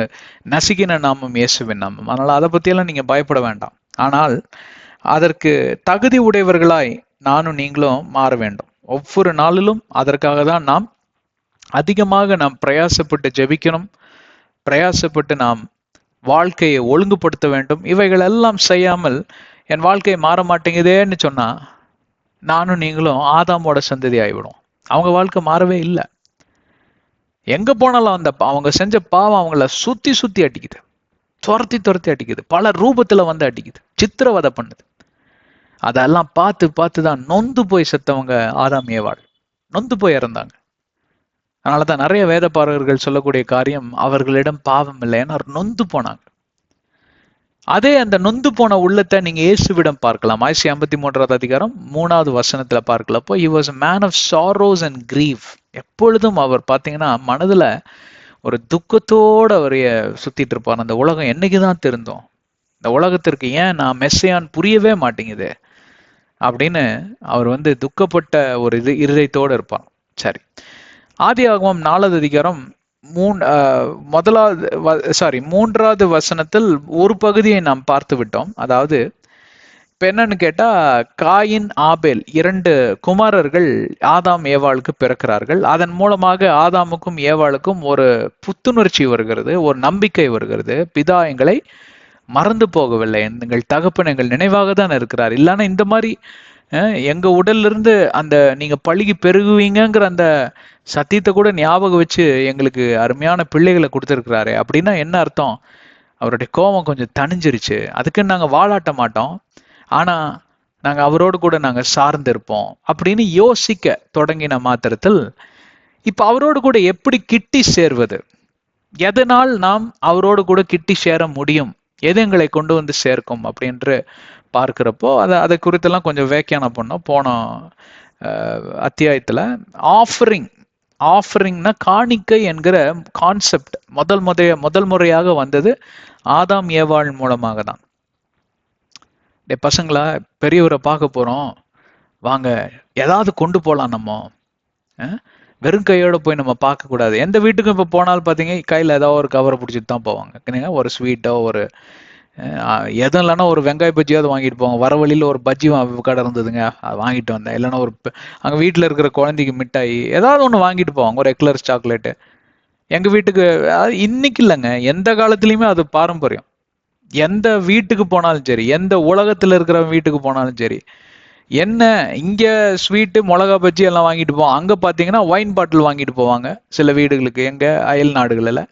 நசுக்கின நாமம் இயேசுவின் நாமம். அதனால அதை பத்தியெல்லாம் நீங்க பயப்பட வேண்டாம். ஆனால் அதற்கு தகுதி உடையவர்களாய் நானும் நீங்களும் மாற வேண்டும். ஒவ்வொரு நாளிலும் அதற்காக தான் நாம் அதிகமாக நாம் பிரயாசப்பட்டு ஜெபிக்கணும், பிரயாசப்பட்டு நாம் வாழ்க்கையை ஒழுங்குபடுத்த வேண்டும். இவைகள் எல்லாம் செய்யாமல் என் வாழ்க்கை மாற மாட்டேங்குதேன்னு சொன்னா நானும் நீங்களும் ஆதாமோட சந்ததி ஆகிவிடும். அவங்க வாழ்க்கை மாறவே இல்லை. எங்க போனாலும் அந்த அவங்க செஞ்ச பாவம் அவங்கள சுத்தி சுத்தி அடிக்குது, துரத்தி துரத்தி அடிக்குது, பல ரூபத்துல வந்து அடிக்குது, சித்திரவதை பண்ணுது. அதெல்லாம் பார்த்து பார்த்து தான் நொந்து போய் செத்தவங்க ஆதாம் ஏவாள், நொந்து போய் இறந்தாங்க. அதனாலதான் நிறைய வேத பாரகர்கள் சொல்லக்கூடிய காரியம், அவர்களிடம் பாவம் இல்லை, ஏன்னா நொந்து போனாங்க. அதே அந்த நொந்து போன உள்ளத்தை நீங்க இயேசுவிடம் பார்க்கலாம். ஐசி 53வது அதிகாரம் 3வது வசனத்துல பார்க்கலப்போ, he was a man of sorrows and grief. எப்பொழுதும் அவர் பாத்தீங்கன்னா மனதுல ஒரு துக்கத்தோட அவரைய சுத்திட்டு இருப்பார். அந்த உலகம் என்னைக்குதான் திருந்தோம், இந்த உலகத்திற்கு ஏன் நான் மெஸ்ஸையான் புரியவே மாட்டேங்குது அப்படின்னு அவர் துக்கப்பட்ட ஒரு இருதயத்தோடு இருப்பார். சரி, ஆதியாகமம் 4வது அதிகாரம் 3வது வசனத்தில் ஒரு பகுதியை நாம் பார்த்து விட்டோம். அதாவது இப்ப என்னன்னு கேட்டா, காயின் ஆபேல் 2 குமாரர்கள் ஆதாம் ஏவாளுக்கு பிறக்கிறார்கள். அதன் மூலமாக ஆதாமுக்கும் ஏவாளுக்கும் ஒரு புத்துணர்ச்சி வருகிறது, ஒரு நம்பிக்கை வருகிறது. பிதா எங்களை மறந்து போகவில்லை, எங்கள் தகப்பன் எங்கள் நினைவாக தான் இருக்கிறார். இல்லைன்னா இந்த மாதிரி எங்க உடல்ல இருந்து அந்த நீங்க பழுகி பெருகுவீங்கிற அந்த சத்தியத்தை கூட ஞாபகம் வச்சு எங்களுக்கு அருமையான பிள்ளைகளை கொடுத்துருக்கிறாரு. அப்படின்னா என்ன அர்த்தம்? அவருடைய கோபம் கொஞ்சம் தணிஞ்சிருச்சு, அதுக்குன்னு நாங்க வாழாட்ட மாட்டோம், ஆனா நாங்க அவரோடு கூட நாங்க சார்ந்து இருப்போம் அப்படின்னு யோசிக்க தொடங்கின மாத்திரத்தில் இப்ப அவரோடு கூட எப்படி கிட்டி சேர்வது, எதனால் நாம் அவரோடு கூட கிட்டி சேர முடியும், எது எங்களை கொண்டு வந்து சேர்க்கும் அப்படின்று பார்க்கிறப்போ அதை குறித்தெல்லாம் கொஞ்சம் வியாக்கியானம் பண்ணோம் போன அத்தியாயத்துல. ஆஃபரிங்னா காணிக்கை என்கிற கான்செப்ட் முதல் முறையாக வந்தது ஆதாம் ஏவாள் மூலமாக தான். பசங்களா, பெரியவரை பார்க்க போறோம் வாங்க, ஏதாவது கொண்டு போலாம், நம்ம வெறும் கையோட போய் நம்ம பார்க்க கூடாது. எந்த வீட்டுக்கும் இப்ப போனாலும் பாத்தீங்க கையில ஏதாவது ஒரு கவரை பிடிச்சிட்டு தான் போவாங்க. ஒரு ஸ்வீட்டோ ஒரு எதுவும் இல்லைன்னா ஒரு வெங்காய பஜ்ஜியாவது வாங்கிட்டு போவாங்க. வர வழியில ஒரு பஜ்ஜி கடை இருந்ததுங்க, அதை வாங்கிட்டு வந்தேன். இல்லைன்னா அங்க வீட்டுல இருக்கிற குழந்தைக்கு மிட்டாய் ஏதாவது ஒண்ணு வாங்கிட்டு போவாங்க, ஒரு எக்லர்ஸ் சாக்லேட்டு. எங்க வீட்டுக்கு இன்னைக்கு இல்லைங்க, எந்த காலத்துலயுமே அது பாரம்பரியம். எந்த வீட்டுக்கு போனாலும் சரி, எந்த உலகத்துல இருக்கிற வீட்டுக்கு போனாலும் சரி, என்ன இங்க ஸ்வீட்டு மிளகா பஜ்ஜி எல்லாம் வாங்கிட்டு போவோம், அங்க பாத்தீங்கன்னா ஒயின் பாட்டில் வாங்கிட்டு போவாங்க சில வீடுகளுக்கு, எங்க அயல் நாடுகள்ல.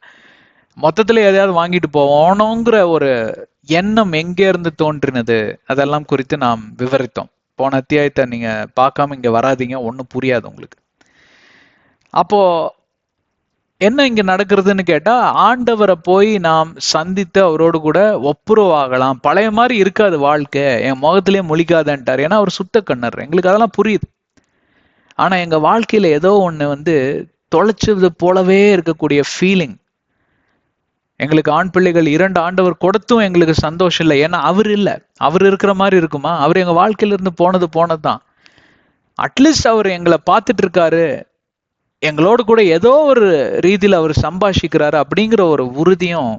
மொத்தத்துல எதையாவது வாங்கிட்டு போவோம்ங்கிற ஒரு எண்ணம் எங்க இருந்து தோன்றினது, அதெல்லாம் குறித்து நாம் விவரித்தோம். போன அத்தியாயத்தை நீங்க பார்க்காம இங்க வராதீங்க, ஒன்னும் புரியாது உங்களுக்கு. அப்போ என்ன இங்க நடக்கிறதுன்னு கேட்டா, ஆண்டவரை போய் நாம் சந்தித்து அவரோடு கூட ஒப்புரவாகலாம். பழைய மாதிரி இருக்காது வாழ்க்கை, என் முகத்திலேயே முழிக்காதன்ட்டார். ஏன்னா அவர் சுத்த கண்ணர், எங்களுக்கு அதெல்லாம் புரியுது. ஆனா எங்க வாழ்க்கையில ஏதோ ஒண்ணு தொலைச்சது போலவே இருக்கக்கூடிய ஃபீலிங். எங்களுக்கு ஆண் பிள்ளைகள் 2 ஆண்டவர் கொடுத்தும் எங்களுக்கு சந்தோஷம் இல்லை. ஏன்னா அவர் இல்லை. அவர் இருக்கிற மாதிரி இருக்குமா? அவர் எங்க வாழ்க்கையில இருந்து போனதுதான். அட்லீஸ்ட் அவர் எங்களை பார்த்துட்டு இருக்காரு, எங்களோடு கூட ஏதோ ஒரு ரீதியில் அவர் சம்பாஷிக்கிறாரு அப்படிங்கிற ஒரு உறுதியும்,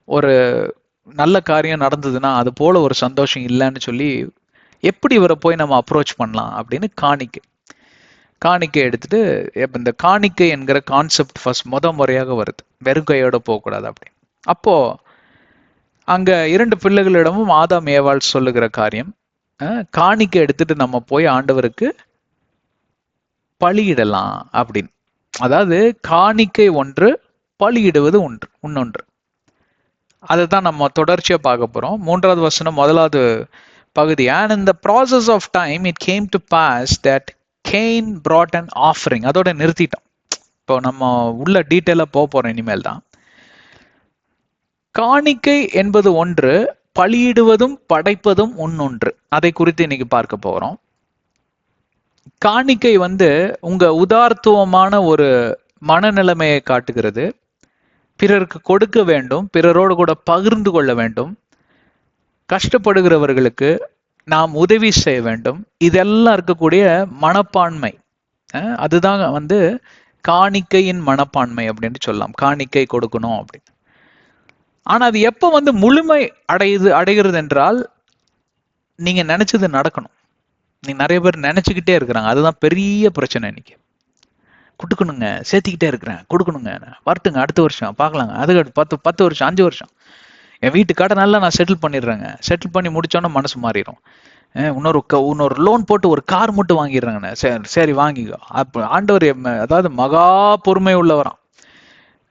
ஒரு நல்ல காரியம் நடந்ததுன்னா அது போல ஒரு சந்தோஷம் இல்லைன்னு சொல்லி, எப்படி இவரை போய் நம்ம அப்ரோச் பண்ணலாம் அப்படின்னு காணிக்கை எடுத்துட்டு, இந்த காணிக்கை என்கிற கான்செப்ட் ஃபர்ஸ்ட் முறையாக வருது. வெறும் கையோட போகக்கூடாது அப்படின்னு. அப்போ அங்க 2 பிள்ளைகளிடமும் ஆதாம் ஏவாள் சொல்லுகிற காரியம், காணிக்கை எடுத்துட்டு நம்ம போய் ஆண்டவருக்கு பலியிடலாம் அப்படின்னு. அதாவது காணிக்கை ஒன்று, பலியிடுவது இன்னொன்று. அதை தான் நம்ம தொடர்ச்சியா பார்க்க போறோம். 3வது வசனம் 1வது பகுதி. And in the process of time it came to pass that Cain brought an offering. அதோட நிறுத்திட்டோம். இப்போ நம்ம உள்ள டீட்டெயிலா போறோம் இனிமேல் தான். காணிக்கை என்பது ஒன்று, பலியிடுவதும் படைப்பதும் இன்னொன்று. அதை குறித்து இன்னைக்கு பார்க்க போறோம். காணிக்கை உங்க உதார்த்துவமான ஒரு மனநிலைமையை காட்டுகிறது. பிறருக்கு கொடுக்க வேண்டும், பிறரோடு கூட பகிர்ந்து கொள்ள வேண்டும், கஷ்டப்படுகிறவர்களுக்கு நாம் உதவி செய்ய வேண்டும். இதெல்லாம் இருக்கக்கூடிய மனப்பான்மை, அதுதான் காணிக்கையின் மனப்பான்மை அப்படின்னு சொல்லலாம். காணிக்கை கொடுக்கணும் அப்படின்னு. ஆனா அது எப்ப முழுமை அடைகிறது என்றால், நீங்க நினைச்சது நடக்கணும். நீங்க நிறைய பேர் நினைச்சுக்கிட்டே இருக்கிறாங்க, அதுதான் பெரிய பிரச்சனை. இன்னைக்கு கொடுக்கணுங்க, சேர்த்திக்கிட்டே இருக்கிறேன், கொடுக்கணுங்க, வரட்டுங்க, அடுத்த வருஷம் பார்க்கலாங்க, அது 10 வருஷம் 5 வருஷம் என் வீட்டு கடனெல்லாம் நான் செட்டில் பண்ணிடுறேங்க. செட்டில் பண்ணி முடிச்சோன்னா மனசு மாறிடும். இன்னொரு லோன் போட்டு ஒரு கார் மட்டும் வாங்கிடுறாங்கண்ணே. சரி வாங்கிக்கோ. அப்ப ஆண்டவர் அதாவது மகா பொறுமை உள்ளவராம்.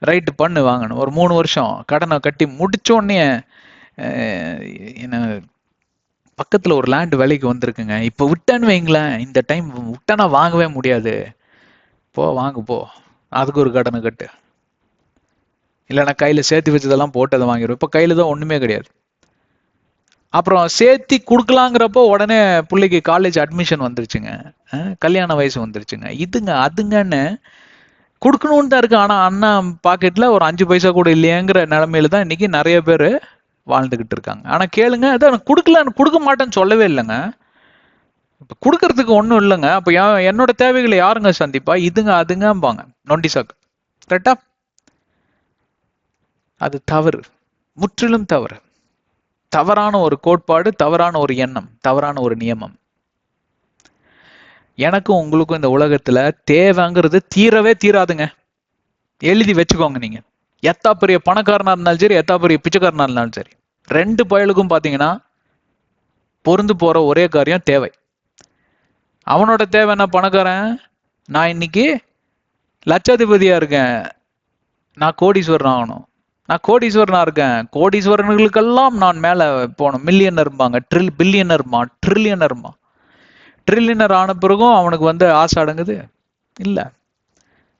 ரைட்டு பண்ணு, வாங்கணும். ஒரு 3 வருஷம் கடனை கட்டி முடிச்சோடனே என்ன பக்கத்துல ஒரு லேண்ட் விலைக்கு வந்திருக்குங்க, இப்ப விட்டான்னு வைங்களேன், இந்த டைம் விட்டானா வாங்கவே முடியாது, வாங்க போ, அதுக்கு ஒரு கடனை கட்டு. இல்லைன்னா கையில சேர்த்து வச்சதெல்லாம் போட்டு அதை வாங்கிடுவோம். இப்ப கையில தான் ஒண்ணுமே கிடையாது. அப்புறம் சேர்த்தி கொடுக்கலாங்கிறப்போ உடனே பிள்ளைக்கு காலேஜ் அட்மிஷன் வந்துருச்சுங்க, கல்யாண வயசு வந்துருச்சுங்க, அதுங்கன்னு கொடுக்கணும்னு தான் இருக்கு. ஆனா அண்ணா பாக்கெட்ல ஒரு 5 பைசா கூட இல்லையேங்கிற நிலைமையில தான் இன்னைக்கு நிறைய பேர் வாழ்ந்துகிட்டு இருக்காங்க. ஆனா கேளுங்க, அதான் கொடுக்க மாட்டேன்னு சொல்லவே இல்லைங்க. இப்ப கொடுக்கறதுக்கு ஒண்ணும் இல்லைங்க. அப்ப என்னோட தேவைகளை யாருங்க சந்திப்பா? அதுங்கம்பாங்க நொண்டி சாக்கு. கரெக்டா? அது தவறு, முற்றிலும் தவறு. தவறான ஒரு கோட்பாடு, தவறான ஒரு எண்ணம், தவறான ஒரு நியமம். எனக்கும் உங்களுக்கும் இந்த உலகத்துல தேவைங்கிறது தீரவே தீராதுங்க. எழுதி வச்சுக்கோங்க. நீங்க எத்தா பெரிய பணக்காரனா இருந்தாலும் சரி, எத்தா பெரிய பிச்சைக்காரனா இருந்தாலும் சரி, 2 பயலுக்கும் பாத்தீங்கன்னா பொருந்து போற ஒரே காரியம் தேவை. அவனோட தேவை என்ன? பணக்காரன், நான் இன்னைக்கு லட்சாதிபதியா இருக்கேன், நான் கோடீஸ்வரன் ஆகணும், நான் கோடீஸ்வரனா இருக்கேன், கோடீஸ்வரர்களுக்கெல்லாம் நான் மேல போகணும், மில்லியனர்பாங்க, பில்லியனர்மா, ட்ரில்லியனர் ஆன பிறகும் அவனுக்கு ஆசை அடங்குது இல்ல.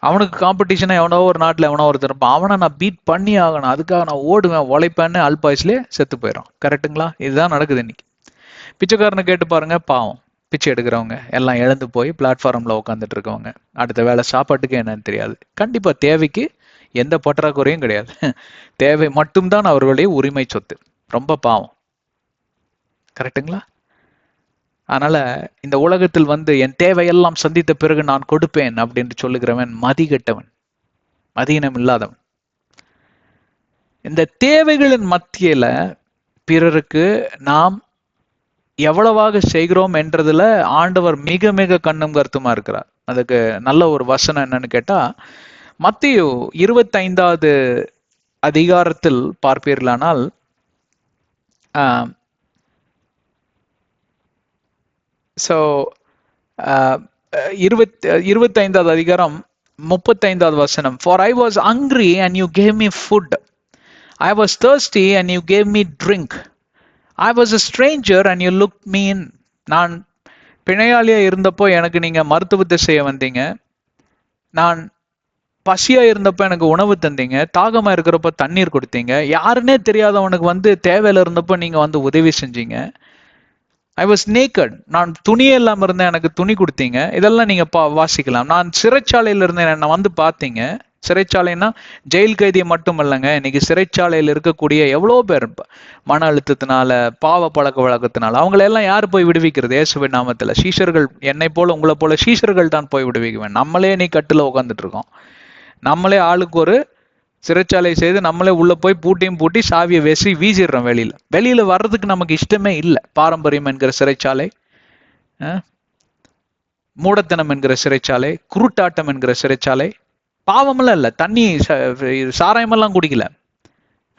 அவனுக்கு காம்படிஷனா எவனோ ஒரு நாட்டுல எவனோ ஒருத்தர் இருப்பான், அவனை நான் பீட் பண்ணி ஆகணும், அதுக்காக நான் ஓடுவேன், உழைப்பேன்னு அல்பாயுஸ்லயே செத்து போயிடும். கரெக்டுங்களா? இதுதான் நடக்குது இன்னைக்கு. பிச்சைக்காரனை கேட்டு பாருங்க, பாவம். பிச்சை எடுக்கிறவங்க எல்லாம் இழந்து போய் பிளாட்ஃபார்ம்ல உட்காந்துட்டு இருக்கவங்க, அடுத்த வேலை சாப்பாட்டுக்கு என்னன்னு தெரியாது. கண்டிப்பா தேவைக்கு எந்த பற்றாக்குறையும் கிடையாது. தேவை மட்டும்தான் அவர்களுடைய உரிமை சொத்து. ரொம்ப பாவம். கரெக்டுங்களா? அதனால இந்த உலகத்தில் வந்து என் தேவையெல்லாம் சந்தித்த பிறகு நான் கொடுப்பேன் அப்படின்னு சொல்லுகிறவன் மதிகெட்டவன், மதியினம் இல்லாதவன். இந்த தேவைகளின் மத்தியில பிறருக்கு நாம் எவ்வளவாக செய்கிறோம் என்றதுல ஆண்டவர் மிக மிக கண்ணும் கருத்துமா இருக்கிறார். அதுக்கு நல்ல ஒரு வசனம் என்னன்னு கேட்டா, மத்தேயு 25வது அதிகாரத்தில் பார்ப்பீர்களானால், ஸோ 25வது அதிகாரம் 35வது வசனம், For I was hungry and you gave me food. I was thirsty and you gave me drink. I was a stranger and you looked me in. நான் பிணையாளியா இருந்தப்போ எனக்கு நீங்க மருத்துவத்தை செய்ய வந்தீங்க. நான் பசியா இருந்தப்ப எனக்கு உணவு தந்தீங்க. தாகமா இருக்கிறப்ப தண்ணீர் கொடுத்தீங்க. யாருன்னே தெரியாதவனுக்கு வந்து தேவையில இருந்தப்போ நீங்க வந்து உதவி செஞ்சீங்க. ஐ வாஸ் நேக்கட், நான் துணியே இல்லாம இருந்தேன், எனக்கு துணி கொடுத்தீங்க. இதெல்லாம் நீங்க வாசிக்கலாம். நான் சிறைச்சாலையில இருந்தேன், என்னை வந்து பார்த்தீங்க. சிறைச்சாலைன்னா ஜெயில் கைதியை மட்டும் இல்லைங்க, இன்னைக்கு சிறைச்சாலையில் இருக்கக்கூடிய எவ்வளோ பேர் மன அழுத்தத்தினால, பாவ பழக்க வழக்கத்தினால, அவங்களெல்லாம் யார் போய் விடுவிக்கிறது? இயேசுவின் நாமத்தில். சீஷர்கள், என்னை போல உங்களை போல சீஷர்கள் தான் போய் விடுவிக்குவேன். நம்மளே நீ கட்டில் உட்காந்துட்டு இருக்கோம். நம்மளே ஆளுக்கு ஒரு சிறைச்சாலை செய்து நம்மளே உள்ள போய் பூட்டியும் பூட்டி சாவியை வீசிடுறோம் வெளியில வர்றதுக்கு நமக்கு இஷ்டமே இல்லை. பாரம்பரியம் என்கிற சிறைச்சாலை, மூடத்தனம் என்கிற சிறைச்சாலை, குருட்டாட்டம் என்கிற சிறைச்சாலை. பாவமெல்லாம் இல்லை, தண்ணி சாராயமெல்லாம் குடிக்கல.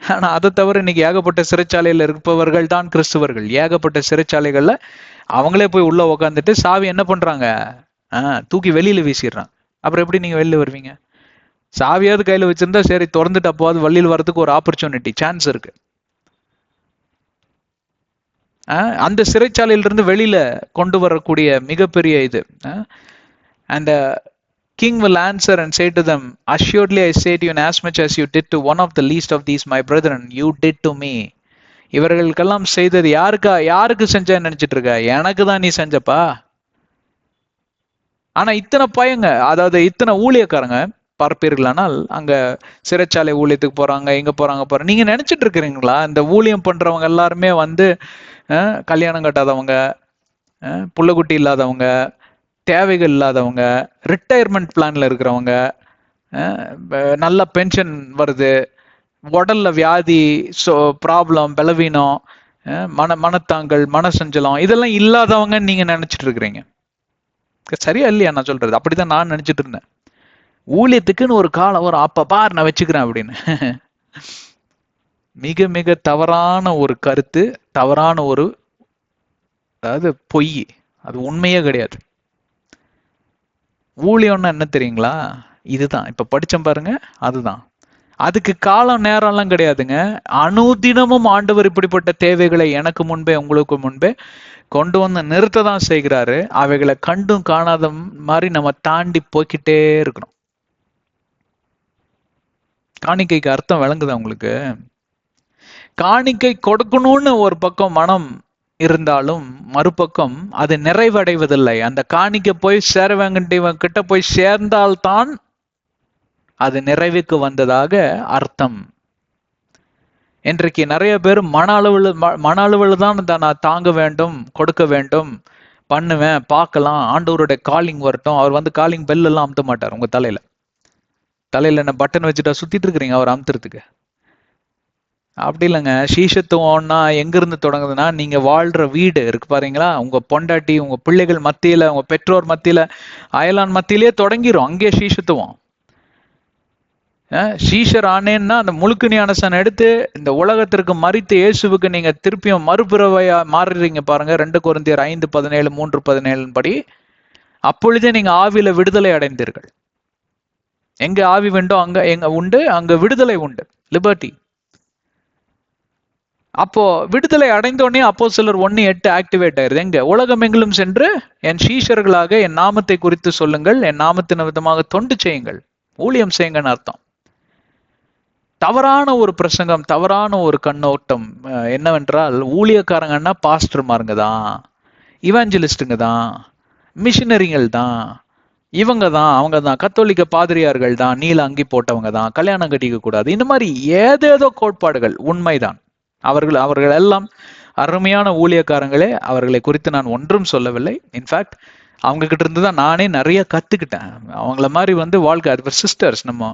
ஆனா அதை தவிர இன்னைக்கு ஏகப்பட்ட சிறைச்சாலையில இருப்பவர்கள் தான் கிறிஸ்துவர்கள். ஏகப்பட்ட சிறைச்சாலைகள்ல அவங்களே போய் உள்ள உக்காந்துட்டு சாவி என்ன பண்றாங்க, தூக்கி வெளியில வீசிடுறாங்க. அப்புறம் எப்படி நீங்க வெளியில வருவீங்க? சாவியாவது கையில வச்சிருந்தா சரி, திறந்துட்டு அப்போது வெளியில் வர்றதுக்கு ஒரு ஆப்பர்ச்சுனிட்டி, சான்ஸ் இருக்கு. அந்த சிறைச்சாலையிலிருந்து வெளியில கொண்டு வரக்கூடிய மிகப்பெரிய இது. And the king will answer and say to them, Assuredly I say to you, as much as you did to one of the least of these my brethren, you did to me. இவர்களுக்கெல்லாம் செய்தது யாருக்கு செஞ்சேன்னு நினைச்சிட்டு இருக்க? எனக்கு தான் நீ செஞ்சப்பா. ஆனா இத்தனை பையங்க, அதாவது இத்தனை ஊழியக்காரங்க பார்ப்பீர்களானால், அங்க சிறைச்சாலை ஊழியத்துக்கு போறாங்க, எங்க போறாங்க. நீங்க நினைச்சிட்டு இருக்கிறீங்களா இந்த ஊழியம் பண்றவங்க எல்லாருமே வந்து கல்யாணம் கட்டாதவங்க, புள்ளக்குட்டி இல்லாதவங்க, தேவைகள் இல்லாதவங்க, ரிட்டையர்மெண்ட் பிளான்ல இருக்கிறவங்க, நல்ல பென்ஷன் வருது, உடல்ல வியாதி, ப்ராப்ளம், பலவீனம், மனத்தாங்கல், மனசஞ்சலம், இதெல்லாம் இல்லாதவங்கன்னு நீங்க நினைச்சிட்டு இருக்கிறீங்க. சரியா இல்லையா நான் சொல்றது? அப்படிதான் நான் நினைச்சிட்டு இருந்தேன். ஊழியத்துக்குன்னு ஒரு காலம் வரும், அப்ப பார் நான் வச்சுக்கிறேன் அப்படின்னு. மிக மிக தவறான ஒரு கருத்து, தவறான ஒரு, அதாவது பொய், அது உண்மையே கிடையாது. ஊழியம்னா என்ன தெரியுங்களா? இதுதான் இப்ப படிச்சோம் பாருங்க, அதுதான். அதுக்கு காலம் நேரம் எல்லாம் கிடையாதுங்க. அனுதினமும் ஆண்டவர் இப்படிப்பட்ட தேவைகளை எனக்கு முன்பே உங்களுக்கு முன்பே கொண்டு வந்து நிறுத்த தான் செய்கிறாரு. அவைகளை கண்டும் காணாத மாதிரி நம்ம தாண்டி போய்கிட்டே இருக்கணும். காணிக்கைக்கு அர்த்தம் விளங்குதா உங்களுக்கு? காணிக்கை கொடுக்கணும்னு ஒரு பக்கம் மனம் இருந்தாலும் மறுபக்கம் அது நிறைவடைவதில்லை. அந்த காணிக்கை போய் சேர வேண்டியவன் கிட்ட போய் சேர்ந்தால்தான் அது நிறைவுக்கு வந்ததாக அர்த்தம். இன்றைக்கு நிறைய பேர் மன அளவில் தான் நான் தாங்க வேண்டும், கொடுக்க வேண்டும், பண்ணுவேன், பார்க்கலாம், ஆண்டவருடைய காலிங் வரட்டும். அவர் வந்து காலிங் பெல் எல்லாம் அமுத்த மாட்டார் உங்க தலையில என்ன பட்டன் வச்சுட்டா சுத்திட்டு இருக்கிறீங்க அவர் அமுத்துறதுக்கு. அப்படி இல்லைங்க. சீஷத்துவம்னா எங்க இருந்து தொடங்குதுன்னா, நீங்க வாழ்ற வீடு இருக்கு பாருங்களா, உங்க பொண்டாட்டி, உங்க பிள்ளைகள் மத்தியில, உங்க பெற்றோர் மத்தியில, அயலான் மத்தியிலேயே தொடங்கிரும். அங்கே சீஷத்துவம். சீஷர் ஆனேன்னா அந்த முழுக்கு ஞானஸ்தானம் எடுத்து இந்த உலகத்திற்கு மரித்த இயேசுவுக்கு நீங்க திருப்பியும் மறுபிறவையா மாறுறீங்க பாருங்க. 2 கொரிந்தியர் 5:17, 3:17 படி. அப்பொழுதே நீங்க ஆவியில விடுதலை அடைந்தீர்கள். எங்க ஆவி வேண்டோ அங்க எங்க உண்டு, அங்க விடுதலை உண்டு, லிபர்ட்டி. அப்போ விடுதலை அடைந்தோடனே அப்போஸ்தலர் 1:8 ஆக்டிவேட் ஆயிருது. எங்க? உலகம் எங்கிலும் சென்று என் சீஷர்களாக என் நாமத்தை குறித்து சொல்லுங்கள், என் நாமத்தின் விதமாக தொண்டு செய்யுங்கள், ஊழியம் செய்யுங்கன்னு அர்த்தம். தவறான ஒரு பிரசங்கம், தவறான ஒரு கண்ணோட்டம் என்னவென்றால், ஊழியக்காரங்கன்னா பாஸ்டர்மாருங்க தான், இவாஞ்சலிஸ்டுங்க தான், மிஷினரிகள் தான், இவங்க தான், அவங்க தான், கத்தோலிக்க பாதிரியார்கள் தான், நீல அங்கி போட்டவங்க தான், கல்யாணம் கட்டிக்க கூடாது, இந்த மாதிரி ஏதேதோ கோட்பாடுகள் உண்மைதான். அவர்கள் எல்லாம் அருமையான ஊழியக்காரங்களே, அவர்களை குறித்து நான் ஒன்றும் சொல்லவில்லை. இன்ஃபேக்ட் அவங்க கிட்ட இருந்து தான் நானே நிறைய கத்துக்கிட்டேன். அவங்கள மாதிரி வாழ்க்கை அது சிஸ்டர்ஸ், நம்ம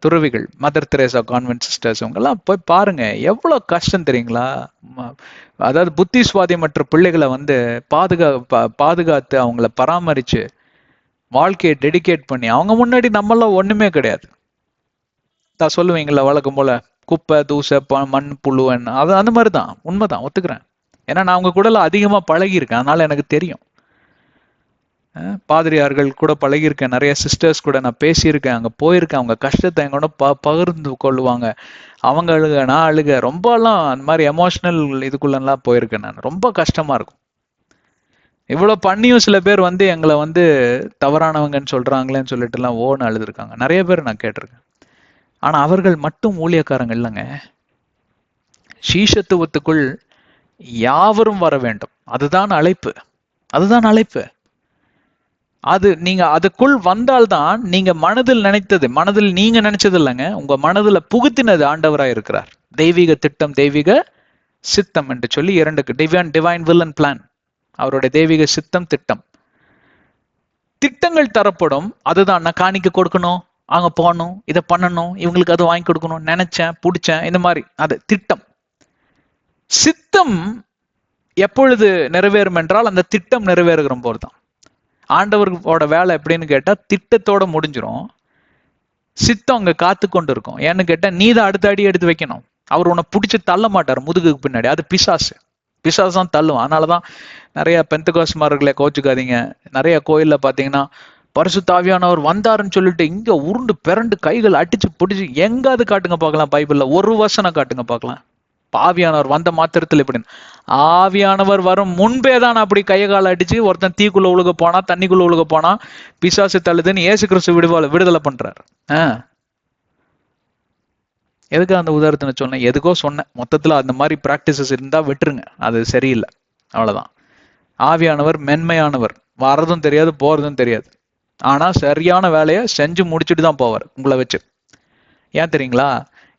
துறவிகள், மதர் தெரேசா கான்வென்ட் சிஸ்டர்ஸ், இவங்கெல்லாம் போய் பாருங்க, எவ்வளவு கஷ்டம் தெரியுங்களா. அதாவது புத்தி சுவாதிமற்ற பிள்ளைகளை பாதுகாத்து அவங்கள பராமரிச்சு வாழ்க்கையை டெடிகேட் பண்ணி, அவங்க முன்னாடி நம்மளாம் ஒண்ணுமே கிடையாது. தான் சொல்லுவீங்களா வழக்கம் போல குப்பை தூசை மண் புழு, அது அந்த மாதிரி தான், உண்மைதான், ஒத்துக்கிறேன். ஏன்னா நான் அவங்க கூட அதிகமா பழகியிருக்கேன், அதனால எனக்கு தெரியும். பாதிரியார்கள் கூட பழகியிருக்கேன், நிறைய சிஸ்டர்ஸ் கூட நான் பேசியிருக்கேன், அங்க போயிருக்கேன். அவங்க கஷ்டத்தை எங்கூட பகிர்ந்து கொள்ளுவாங்க. அவங்க அழுக, நான் அழுக, ரொம்பலாம் அந்த மாதிரி எமோஷனல் இதுக்குள்ளலாம் போயிருக்கேன் நான். ரொம்ப கஷ்டமா இருக்கும். இவ்வளவு பண்ணியும் சில பேர் எங்களை தவறானவங்கன்னு சொல்றாங்களேன்னு சொல்லிட்டு எல்லாம் ஓன்னு அழுதுருக்காங்க. நிறைய பேர் நான் கேட்டிருக்கேன். ஆனா அவர்கள் மட்டும் ஊழியக்காரங்க இல்லைங்க. சீஷத்துவத்துக்குள் யாவரும் வர வேண்டும். அதுதான் அழைப்பு, அதுதான் அழைப்பு. அது நீங்க அதுக்குள் வந்தால்தான் நீங்க மனதில் நினைத்தது, மனதில் நீங்க நினைச்சது இல்லைங்க, உங்க மனதுல புகுத்தினது ஆண்டவராய் இருக்கிறார். தெய்வீக திட்டம், தெய்வீக சித்தம் என்று சொல்லி இரண்டுக்கு, டிவைன் வில் அண்ட் பிளான். அவருடைய தெய்வீக சித்தம், திட்டம். திட்டங்கள் தரப்படும். அதுதான் நான் காணிக்க கொடுக்கணும், அங்க போகணும், இதை பண்ணணும், இவங்களுக்கு அதை வாங்கி கொடுக்கணும், நினைச்சேன் பிடிச்சேன், இந்த மாதிரி அது திட்டம். சித்தம் எப்பொழுது நிறைவேறும் என்றால் அந்த திட்டம் நிறைவேறுகிற போதுதான். ஆண்டவரோட வேலை எப்படின்னு கேட்டா திட்டத்தோட முடிஞ்சிடும், சித்தம் அங்க காத்து கொண்டு இருக்கும். ஏன்னு கேட்டா நீ தான் அடுத்த அடி எடுத்து வைக்கணும். அவர் உன்னை பிடிச்சி தள்ள மாட்டார் முதுகுக்கு பின்னாடி, அது பிசாசு. பிசாசு தான் தள்ளும். அதனாலதான் நிறைய பெந்தகோஸ்மார்களே கோச்சுக்காதீங்க, நிறைய கோயில்ல பாத்தீங்கன்னா பரிசுத்த ஆவியானவர் வந்தாருன்னு சொல்லிட்டு இங்க உருண்டு பிறண்டு கைகள் அடிச்சு பிடிச்சு, எங்காவது காட்டுங்க பார்க்கலாம், பைபிள்ல ஒரு வசனம் காட்டுங்க பார்க்கலாம். ஆவியானவர் வந்த மாத்திரத்தில் எப்படின்னு. ஆவியானவர் வரும் முன்பே தான் அப்படி கையை கால அடிச்சு ஒருத்தன் தீக்குள்ள உழுக போனா, தண்ணிக்குள்ள உழுக போனா, பிசாசு தள்ளுதுன்னு ஏசு கிறிஸ்து விடுதலை பண்றாரு. எதுக்கு அந்த உதாரணத்தை சொன்னேன்? எதுக்கோ சொன்னேன். மொத்தத்துல அந்த மாதிரி பிராக்டிசஸ் இருந்தா விட்டுருங்க, அது சரியில்லை, அவ்வளவுதான். ஆவியானவர் மென்மையானவர், வர்றதும் தெரியாது போறதும் தெரியாது, ஆனா சரியான வேலையை செஞ்சு முடிச்சுட்டு தான் போவார் உங்களை வச்சு. ஏன் தெரியுங்களா?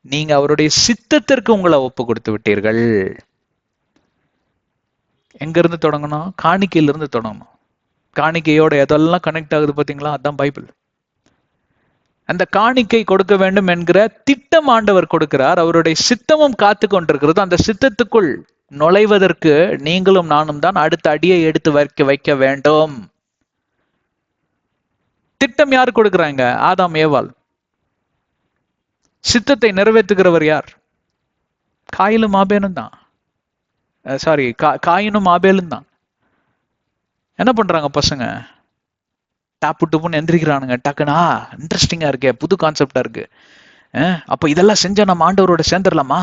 நீங்க அவருடைய சித்தத்திற்கு உங்களை ஒப்பு கொடுத்து விட்டீர்கள். எங்க இருந்து தொடங்கணும்? காணிக்கையில இருந்து தொடங்கணும். காணிக்கையோட எதெல்லாம் கனெக்ட் ஆகுது பாத்தீங்களா? அதான் பைபிள். அந்த காணிக்கை கொடுக்க வேண்டும் என்கிற திட்டம் ஆண்டவர் கொடுக்கிறார். அவருடைய சித்தமும் காத்து கொண்டிருக்கிறது. அந்த சித்தத்துக்குள் நுழைவதற்கு நீங்களும் நானும் தான் அடுத்த அடியை எடுத்து வைக்க வேண்டும். திட்டம் யார் கொடுக்குறாங்க? ஆதாம் ஏவாள். சித்தத்தை நிறைவேற்றுகிறவர் யார்? காயிலும் ஆபேலும் தான். சாரி, காயினும் ஆபேலும் தான். என்ன பண்றாங்க பசங்க? டாப்பு டுப்புன்னு எந்திரிக்கிறானுங்க டக்குனா. இன்ட்ரெஸ்டிங்கா இருக்கே, புது கான்செப்டா இருக்கு. அப்ப இதெல்லாம் செஞ்சா நம்ம ஆண்டவரோட சேர்ந்துடலாமா?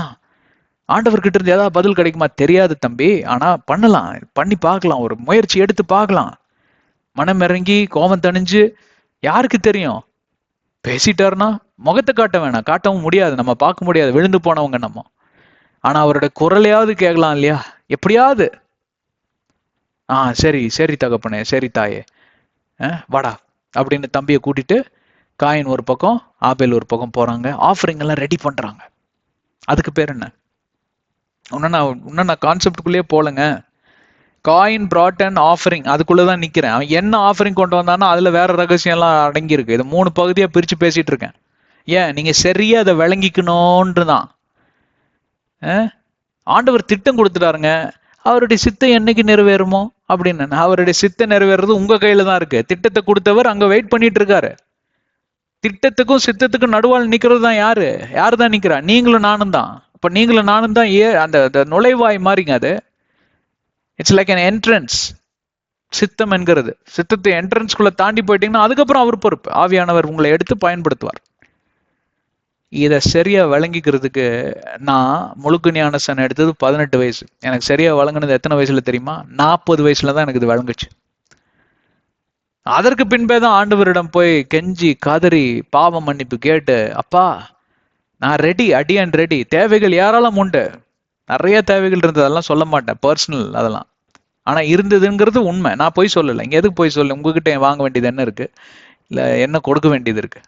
ஆண்டவர்கிட்ட இருந்து ஏதாவது பதில் கிடைக்குமா? தெரியாது தம்பி, ஆனா பண்ணலாம், பண்ணி பார்க்கலாம், ஒரு முயற்சி எடுத்து பார்க்கலாம். மனம் இறங்கி கோபம் தணிஞ்சு, யாருக்கு தெரியும்? பேசிட்டாருன்னா முகத்தை காட்ட வேணாம், காட்டவும் முடியாது, நம்ம பார்க்க முடியாது, விழுந்து போனவங்க நம்ம. ஆனா அவரோட குரலையாவது கேட்கலாம் இல்லையா? எப்படியாவது சரி சரி தகப்பனே, சரி தாயே, வாடா அப்படின்னு தம்பியை கூட்டிட்டு காயின் ஒரு பக்கம் ஆபேல் ஒரு பக்கம் போறாங்க. ஆஃபரிங் எல்லாம் ரெடி பண்றாங்க. அதுக்கு பேர் என்ன? இன்னும் நான் கான்செப்டுக்குள்ளேயே போலங்க. காயின் brought an offering, அதுக்குள்ளதான் நிக்கிறேன். அவன் என்ன ஆஃபரிங் கொண்டு வந்தானோ அதுல வேற ரகசியம் எல்லாம் அடங்கி இருக்கு. இது 3 பகுதியா பிரிச்சு பேசிட்டு இருக்கேன். ஏன்? நீங்க சரியா அதை விளங்கிக்கணும்ன்றுதான். ஆண்டவர் திட்டம் கொடுத்துட்டாருங்க. அவருடைய சித்தம் என்னைக்கு நிறைவேறுமோ அப்படின்னு. அவருடைய சித்தம் நிறைவேறது உங்க கையில தான் இருக்கு. திட்டத்தை கொடுத்தவர் அங்க வெயிட் பண்ணிட்டு இருக்காரு. திட்டத்துக்கும் சித்தத்துக்கும் நடுவால் நிக்கிறது தான் யாரு? யாரு தான் நிக்கிறா? நீங்களும் நானும் தான். அப்ப நீங்களும் நானும் தான் அந்த நுழைவாய் மாறிங்க. அது இட்ஸ் லைக் an என்ட்ரன்ஸ். சித்தம் என்கிறது, சித்தத்தை என்ட்ரன்ஸ்குள்ள தாண்டி போயிட்டீங்கன்னா அதுக்கப்புறம் அவர் பொறுப்பு. ஆவியானவர் உங்களை எடுத்து பயன்படுத்துவார். இதை சரியா விளங்கிக்கிறதுக்கு நான் முழுக்கு ஞானசன் எடுத்தது 18 வயசு. எனக்கு சரியா வழங்கினது எத்தனை வயசுல தெரியுமா? 40 வயசுல தான் எனக்கு இது விளங்குச்சு. அதற்கு பின்பே தான் ஆண்டவரிடம் போய் கெஞ்சி கதறி பாவ மன்னிப்பு கேட்டு, அப்பா நான் ரெடி, அடியன் ரெடி. தேவைகள் யாராலும் உண்டு, நிறைய தேவைகள் இருந்தது, அதெல்லாம் சொல்ல மாட்டேன், பர்சனல் அதெல்லாம். ஆனா இருந்ததுங்கிறது உண்மை, நான் போய் சொல்லலை. இங்க எதுக்கு போய் சொல்ல? உங்ககிட்ட வாங்க வேண்டியது என்ன இருக்கு? இல்ல என்ன கொடுக்க வேண்டியது இருக்கு?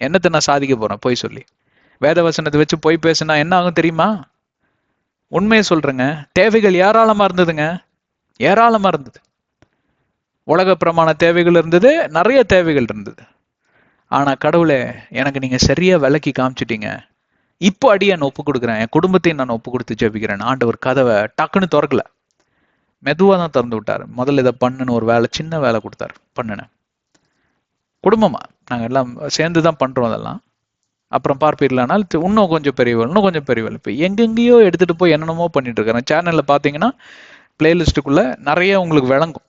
என்னத்தை நான் சாதிக்க போறேன் போய் சொல்லி? வேத வசனத்தை வச்சு போய் பேசினா என்ன ஆகும் தெரியுமா? உண்மையை சொல்றேங்க, தேவைகள் ஏராளமா இருந்ததுங்க, ஏராளமா இருந்தது. உலக பிரமாண தேவைகள் இருந்தது, நிறைய தேவைகள் இருந்தது. ஆனா கடவுளே, எனக்கு நீங்க சரியா விலக்கி காமிச்சிட்டீங்க. இப்போ அடியேன் ஒப்பு கொடுக்குறேன், என் குடும்பத்தையும் நான் ஒப்பு கொடுத்து ஜெபிக்கிறேன். ஆண்டவர் கதவை டக்குன்னு திறக்கல, மெதுவா தான் திறந்து விட்டாரு. முதல்ல இதை பண்ணுன்னு ஒரு வேலை, சின்ன வேலை கொடுத்தாரு, பண்ணுனேன். குடும்பமா நாங்க எல்லாம் சேர்ந்துதான் பண்றோம் அதெல்லாம். அப்புறம் பார்ப்பீர்களானால் இன்னும் கொஞ்சம் பெரியவள், இன்னும் கொஞ்சம் பெரியவள். இப்போ எங்கெங்கேயோ எடுத்துட்டு போய் என்னென்னமோ பண்ணிட்டு இருக்கிறேன். சேனல்ல பாத்தீங்கன்னா பிளேலிஸ்டுக்குள்ள நிறைய உங்களுக்கு விளங்கும்.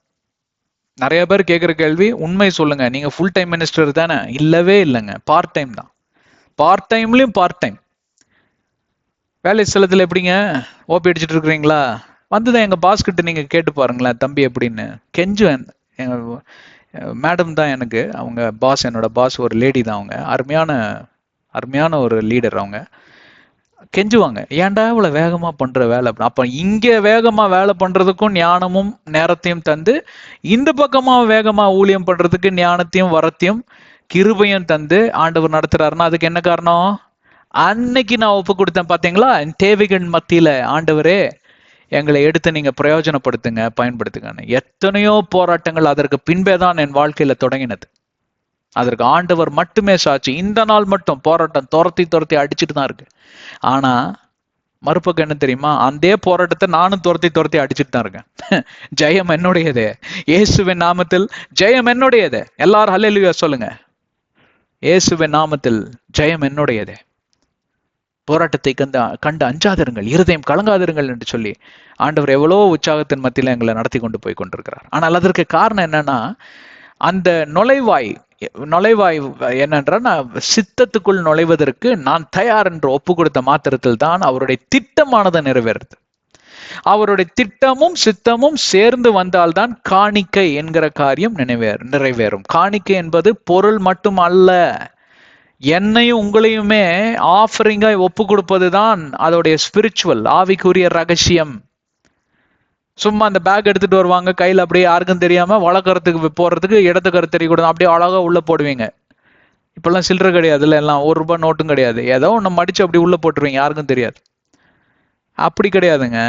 நிறைய பேர் கேட்குற கேள்வி, உண்மை சொல்லுங்க, நீங்க ஃபுல் டைம் மினிஸ்டர் தானே? இல்லவே இல்லைங்க, பார்ட் டைம் தான். பார்ட் டைம்லயும் பார்ட் டைம். வேலை ஸ்தலத்தில் எப்படிங்க, ஓபி அடிச்சுட்டு இருக்கிறீங்களா? வந்துதான் எங்க பாஸ் கிட்ட நீங்க கேட்டு பாருங்களேன், தம்பி எப்படின்னு கெஞ்சுவேன். எங்க மேடம் தான் எனக்கு, அவங்க பாஸ், என்னோட பாஸ் ஒரு லேடி தான். அவங்க அருமையான ஒரு லீடர். அவங்க கெஞ்சுவாங்க, ஏன்டா இவ்வளவு வேகமா பண்ற வேலை. அப்ப இங்க வேகமா வேலை பண்றதுக்கும் ஞானமும் நேரத்தையும் தந்து, இந்த பக்கமா வேகமா ஊழியம் பண்றதுக்கு ஞானத்தையும் வரத்தையும் கிருபையும் தந்து ஆண்டவர் நடத்துறாருன்னா அதுக்கு என்ன காரணம்? அன்னைக்கு நான் ஒப்பு கொடுத்தேன் பாத்தீங்களா, தேவைகள் மத்தியில ஆண்டவரே எங்களை எடுத்து நீங்க பிரயோஜனப்படுத்துங்க, பயன்படுத்துங்கன்னு. எத்தனையோ போராட்டங்கள் அதற்கு பின்பே தான் என் வாழ்க்கையில தொடங்கினது. அதற்கு ஆண்டவர் மட்டுமே சாட்சி. இந்த நாள் மட்டும் போராட்டம் துரத்தி அடிச்சுட்டு தான் இருக்கு. ஆனா மறுபக்கம் என்ன தெரியுமா, அந்த போராட்டத்தை நானும் துரத்தி அடிச்சுட்டு தான் இருக்கேன். ஜெயம் என்னுடையதே, இயேசுவின் நாமத்தில் ஜெயம் என்னுடையதே. எல்லாரும் ஹல்லேலூயா சொல்லுங்க. இயேசுவின் நாமத்தில் ஜெயம் என்னுடையதே. போராட்டத்தை கண்டு அஞ்சாதிருங்கள், இருதயம் கலங்காதிருங்கள் என்று சொல்லி ஆண்டவர் எவ்வளோ உற்சாகத்தின் மத்தியில எங்களை நடத்தி கொண்டு போய் கொண்டிருக்கிறார். ஆனால் அதற்கு காரணம் என்னன்னா, அந்த நுழைவாய் என்னென்றால், சித்தத்துக்குள் நுழைவதற்கு நான் தயார் என்று ஒப்பு கொடுத்த மாத்திரத்தில் தான் அவருடைய திட்டமானது நிறைவேறுது. அவருடைய திட்டமும் சித்தமும் சேர்ந்து வந்தால்தான் காணிக்கை என்கிற காரியம் நிறைவேறும். காணிக்கை என்பது பொருள் மட்டும் அல்ல, என்னையும் உங்களையுமே ஆஃபரிங்காய் ஒப்பு கொடுப்பது தான் அதோடைய ஸ்பிரிச்சுவல், ஆவிக்குரிய ரகசியம். சும்மா அந்த பேக் எடுத்துட்டு வருவாங்க கையில், அப்படியே யாருக்கும் தெரியாம வழக்கறதுக்கு போறதுக்கு இடத்துக்கு தெரியக்கூடாது, அப்படியே அழகா உள்ள போடுவீங்க. இப்பெல்லாம் சில்லறை கிடையாது, இல்லை எல்லாம் ₹1 நோட்டும் கிடையாது, ஏதோ ஒன்று மடிச்சு அப்படி உள்ள போட்டுருவீங்க, யாருக்கும் தெரியாது. அப்படி கிடையாதுங்க.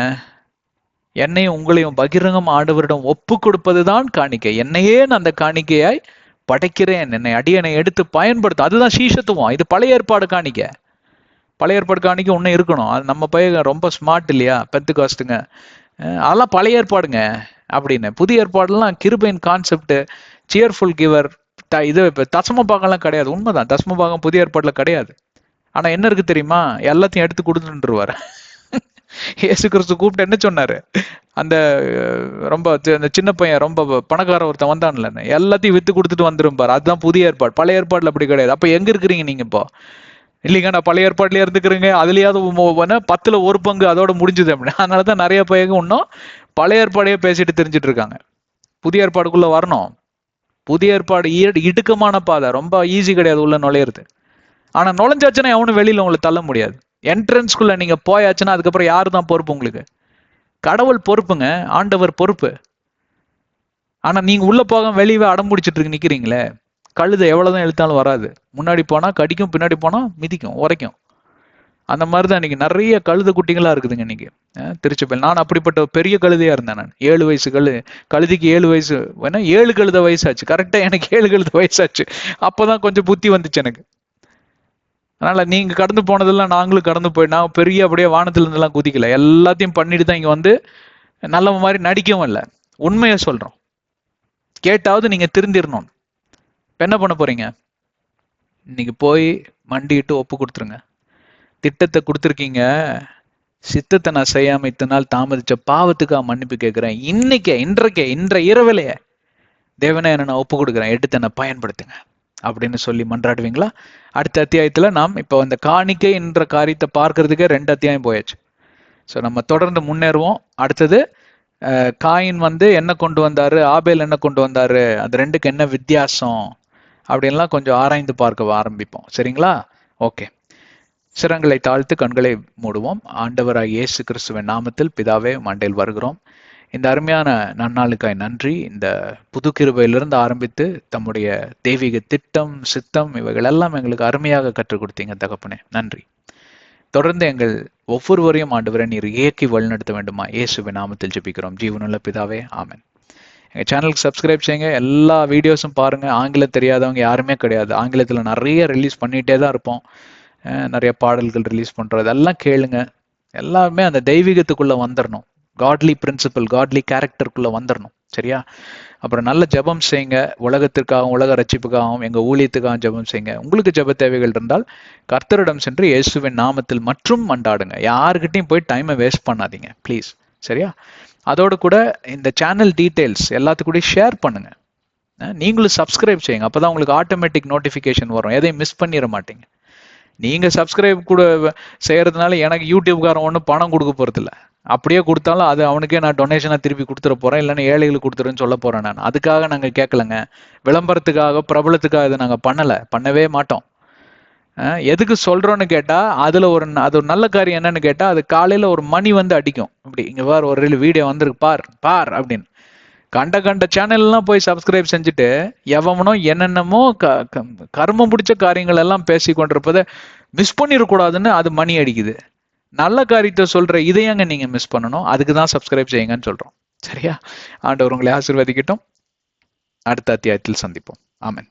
என்னையும் உங்களையும் பகிரங்கம் ஆண்டவரிடம் ஒப்பு கொடுப்பதுதான் காணிக்கை. என்னையே நான் அந்த காணிக்கையாய் படைக்கிறேன், அடியனை எடுத்து பயன்படுத்தும். அதுதான் சீஷத்துவம். இது பழைய ஏற்பாடு காணிக்கை. பழைய ஏற்பாடு காணிக்கை ஒன்னும் இருக்கணும். அது நம்ம பையன் ரொம்ப ஸ்மார்ட் இல்லையா, பெத்துகாஸ்டுங்க, அதெல்லாம் பழைய ஏற்பாடுங்க அப்படின்னு. புதிய ஏற்பாடுலாம் கிருபையின் கான்செப்ட், சியர்ஃபுல் கிவர், இது தசம பாகம்லாம் கிடையாது. உண்மைதான், தசம பாகம் புதிய ஏற்பாடுல கிடையாது. ஆனா என்ன இருக்கு தெரியுமா, எல்லாத்தையும் எடுத்து கொடுத்துருவாரு. இயேசு கிறிஸ்து கூப்பிட்டு என்ன சொன்னாரு, அந்த ரொம்ப அந்த சின்ன பையன் ரொம்ப பணக்கார ஒருத்தன் வந்தான்ல, எல்லாத்தையும் வித்து கொடுத்துட்டு வந்துருப்பாரு. அதுதான் புதிய ஏற்பாடு. பழைய ஏற்பாடுல அப்படி கிடையாது. அப்ப எங்க இருக்கிறீங்க நீங்க இப்போ? இல்லைங்க, நான் பழைய ஏற்பாடுலயே இருந்துக்கிறேங்க, அதுலயாவது 10ல் 1 பங்கு அதோட முடிஞ்சது அப்படின்னு. அதனாலதான் நிறைய பையங்க இன்னும் பழைய ஏற்பாடையே பேசிட்டு தெரிஞ்சிட்டு இருக்காங்க. புதிய ஏற்பாடுக்குள்ள வரணும். புதிய ஏற்பாடு இடுக்கமான பாதை, ரொம்ப ஈஸி கிடையாது உள்ள நுழையிறது. ஆனா நுழைஞ்சாச்சுன்னா எவனும் வெளியில உங்களை தள்ள முடியாது. என்ட்ரன்ஸ்குள்ள நீங்க போயாச்சுன்னா அதுக்கப்புறம் யாரு தான் பொறுப்பு உங்களுக்கு? கடவுள் பொறுப்புங்க, ஆண்டவர் பொறுப்பு. ஆனா நீங்க உள்ள போக வெளியே அடம் பிடிச்சிட்டு இருக்கு நிக்கிறீங்களே, கழுதை எவ்வளவுதான் இழுத்தாலும் வராது. முன்னாடி போனா கடிக்கும், பின்னாடி போனா மிதிக்கும், உரைக்கும். அந்த மாதிரிதான் இன்னைக்கு நிறைய கழுத குட்டிகளா இருக்குதுங்க இன்னைக்கு திருச்சபையில். நான் அப்படிப்பட்ட பெரிய கழுதையா இருந்தேன். நான் 7 வயசு கழுதிக்கு 7 வயசு வேணா, 7 கழுத வயசாச்சு. கரெக்டா எனக்கு 7 கழுத வயசாச்சு. அப்பதான் கொஞ்சம் புத்தி வந்துச்சு எனக்கு. அதனால நீங்க கடந்து போனதெல்லாம் நாங்களும் கடந்து போய், நான் பெரிய அப்படியே வானத்துல இருந்து எல்லாம் குதிக்கல. எல்லாத்தையும் பண்ணிட்டு தான் இங்க வந்து நல்ல மாதிரி நடிக்கவும் இல்லை, உண்மையை சொல்றோம். கேட்டாவது நீங்க திருந்திரணும். என்ன பண்ண போறீங்க? இன்னைக்கு போய் மண்டிட்டு ஒப்பு கொடுத்துருங்க. திட்டத்தை கொடுத்துருக்கீங்க, சித்தத்தை நான் செய்யாம இத்தனை நாள் தாமதிச்ச பாவத்துக்காக மன்னிப்பு கேட்கிறேன். இன்றைய இரவிலேயே தேவனே என்ன நான் ஒப்பு கொடுக்குறேன், எடுத்து என்னை பயன்படுத்துங்க அப்படின்னு சொல்லி மன்றாடுவீங்களா? அடுத்த அத்தியாயத்துல நாம் இப்போ அந்த காணிக்கை என்ற காரியத்தை பார்க்கறதுக்கே 2 அத்தியாயம் போயாச்சு. ஸோ நம்ம தொடர்ந்து முன்னேறுவோம். அடுத்தது காயின் வந்து என்ன கொண்டு வந்தாரு, ஆபேல் என்ன கொண்டு வந்தாரு, அது ரெண்டுக்கு என்ன வித்தியாசம் அப்படின்லாம் கொஞ்சம் ஆராய்ந்து பார்க்க ஆரம்பிப்போம். சரிங்களா? ஓகே, சிரங்களை தாழ்த்து கண்களை மூடுவோம். ஆண்டவராகிய இயேசு கிறிஸ்துவின் நாமத்தில் பிதாவே மண்டையில் வருகிறோம். இந்த அருமையான நன்னாளுக்காய் நன்றி. இந்த புது கிருபையிலிருந்து ஆரம்பித்து தம்முடைய தெய்வீக திட்டம், சித்தம், இவைகள் எல்லாம் எங்களுக்கு அருமையாக கற்றுக் கொடுத்தீங்க தகப்பனே, நன்றி. தொடர்ந்து எங்கள் ஒவ்வொருவரையும் ஆண்டவரை நீர் இயக்கி வழிநடத்த வேண்டுமா இயேசுவின் நாமத்தில் ஜெபிக்கிறோம் ஜீவனுள்ள பிதாவே, ஆமென். எங்கள் சேனலுக்கு சப்ஸ்கிரைப் செய்யுங்க. எல்லா வீடியோஸும் பாருங்க. ஆங்கிலம் தெரியாதவங்க யாருமே கிடையாது. ஆங்கிலத்தில் நிறைய ரிலீஸ் பண்ணிகிட்டே தான் இருப்போம். நிறைய பாடல்கள் ரிலீஸ் பண்ணுறோம். இதெல்லாம் கேளுங்க. எல்லாமே அந்த தெய்வீகத்துக்குள்ளே வந்துடணும். காட்லி பிரின்சிபல், காட்லி கேரக்டருக்குள்ளே வந்துடணும். சரியா? அப்புறம் நல்ல ஜெபம் செய்யுங்க. உலகத்திற்காகவும் உலக ரட்சிப்புக்காகவும் எங்கள் ஊழியத்துக்காகவும் ஜெபம் செய்யுங்க. உங்களுக்கு ஜெப தேவைகள் இருந்தால் கர்த்தரிடம் சென்று இயேசுவின் நாமத்தில் மற்றும் மன்றாடுங்க. யாருக்கிட்டையும் போய் டைமை வேஸ்ட் பண்ணாதீங்க ப்ளீஸ். சரியா? அதோடு கூட இந்த சேனல் டீட்டெயில்ஸ் எல்லாத்துக்கூடயும் ஷேர் பண்ணுங்க. நீங்களும் சப்ஸ்கிரைப் செய்யுங்க. அப்போ தான் உங்களுக்கு ஆட்டோமேட்டிக் நோட்டிஃபிகேஷன் வரும். எதையும் மிஸ் பண்ணிட மாட்டீங்க. நீங்கள் சப்ஸ்கிரைப் கூட செய்கிறதுனால எனக்கு யூடியூப்காரன் ஒன்றும் பணம் கொடுக்க போகிறதில்ல. அப்படியே கொடுத்தாலும் அது அவனுக்கே நான் டொனேஷனாக திருப்பி கொடுத்துட போகிறேன், இல்லைன்னா ஏழைகளுக்கு கொடுத்துருன்னு சொல்ல போகிறேன். நான் அதுக்காக நாங்கள் கேட்கலங்க. விளம்பரத்துக்காக பிரபலத்துக்காக இதை நாங்கள் பண்ணவே மாட்டோம். எதுக்கு சொல்கிறோன்னு கேட்டால் அதில் அது ஒரு நல்ல காரியம் என்னன்னு கேட்டால், அது காலையில் ஒரு மணி வந்து அடிக்கும். இப்படி இங்கே பார் ஒரு வீடியோ வந்திருக்கு பார் அப்படின்னு. கண்ட சேனல்லாம் போய் சப்ஸ்கிரைப் செஞ்சுட்டு எவனோ என்னென்னமோ கர்மம் பிடிச்ச காரியங்கள் எல்லாம் பேசி கொண்டிருப்பதை மிஸ் பண்ணிடக்கூடாதுன்னு அது மணி அடிக்குது. நல்ல காரியத்தை சொல்ற இதையங்க நீங்க மிஸ் பண்ணணும். அதுக்கு தான் சப்ஸ்கிரைப் செய்யுங்கன்னு சொல்றோம். சரியா? ஆண்டவர் உங்களை ஆசீர்வதிக்கட்டும். அடுத்த அத்தியாயத்தில் சந்திப்போம். ஆமென்.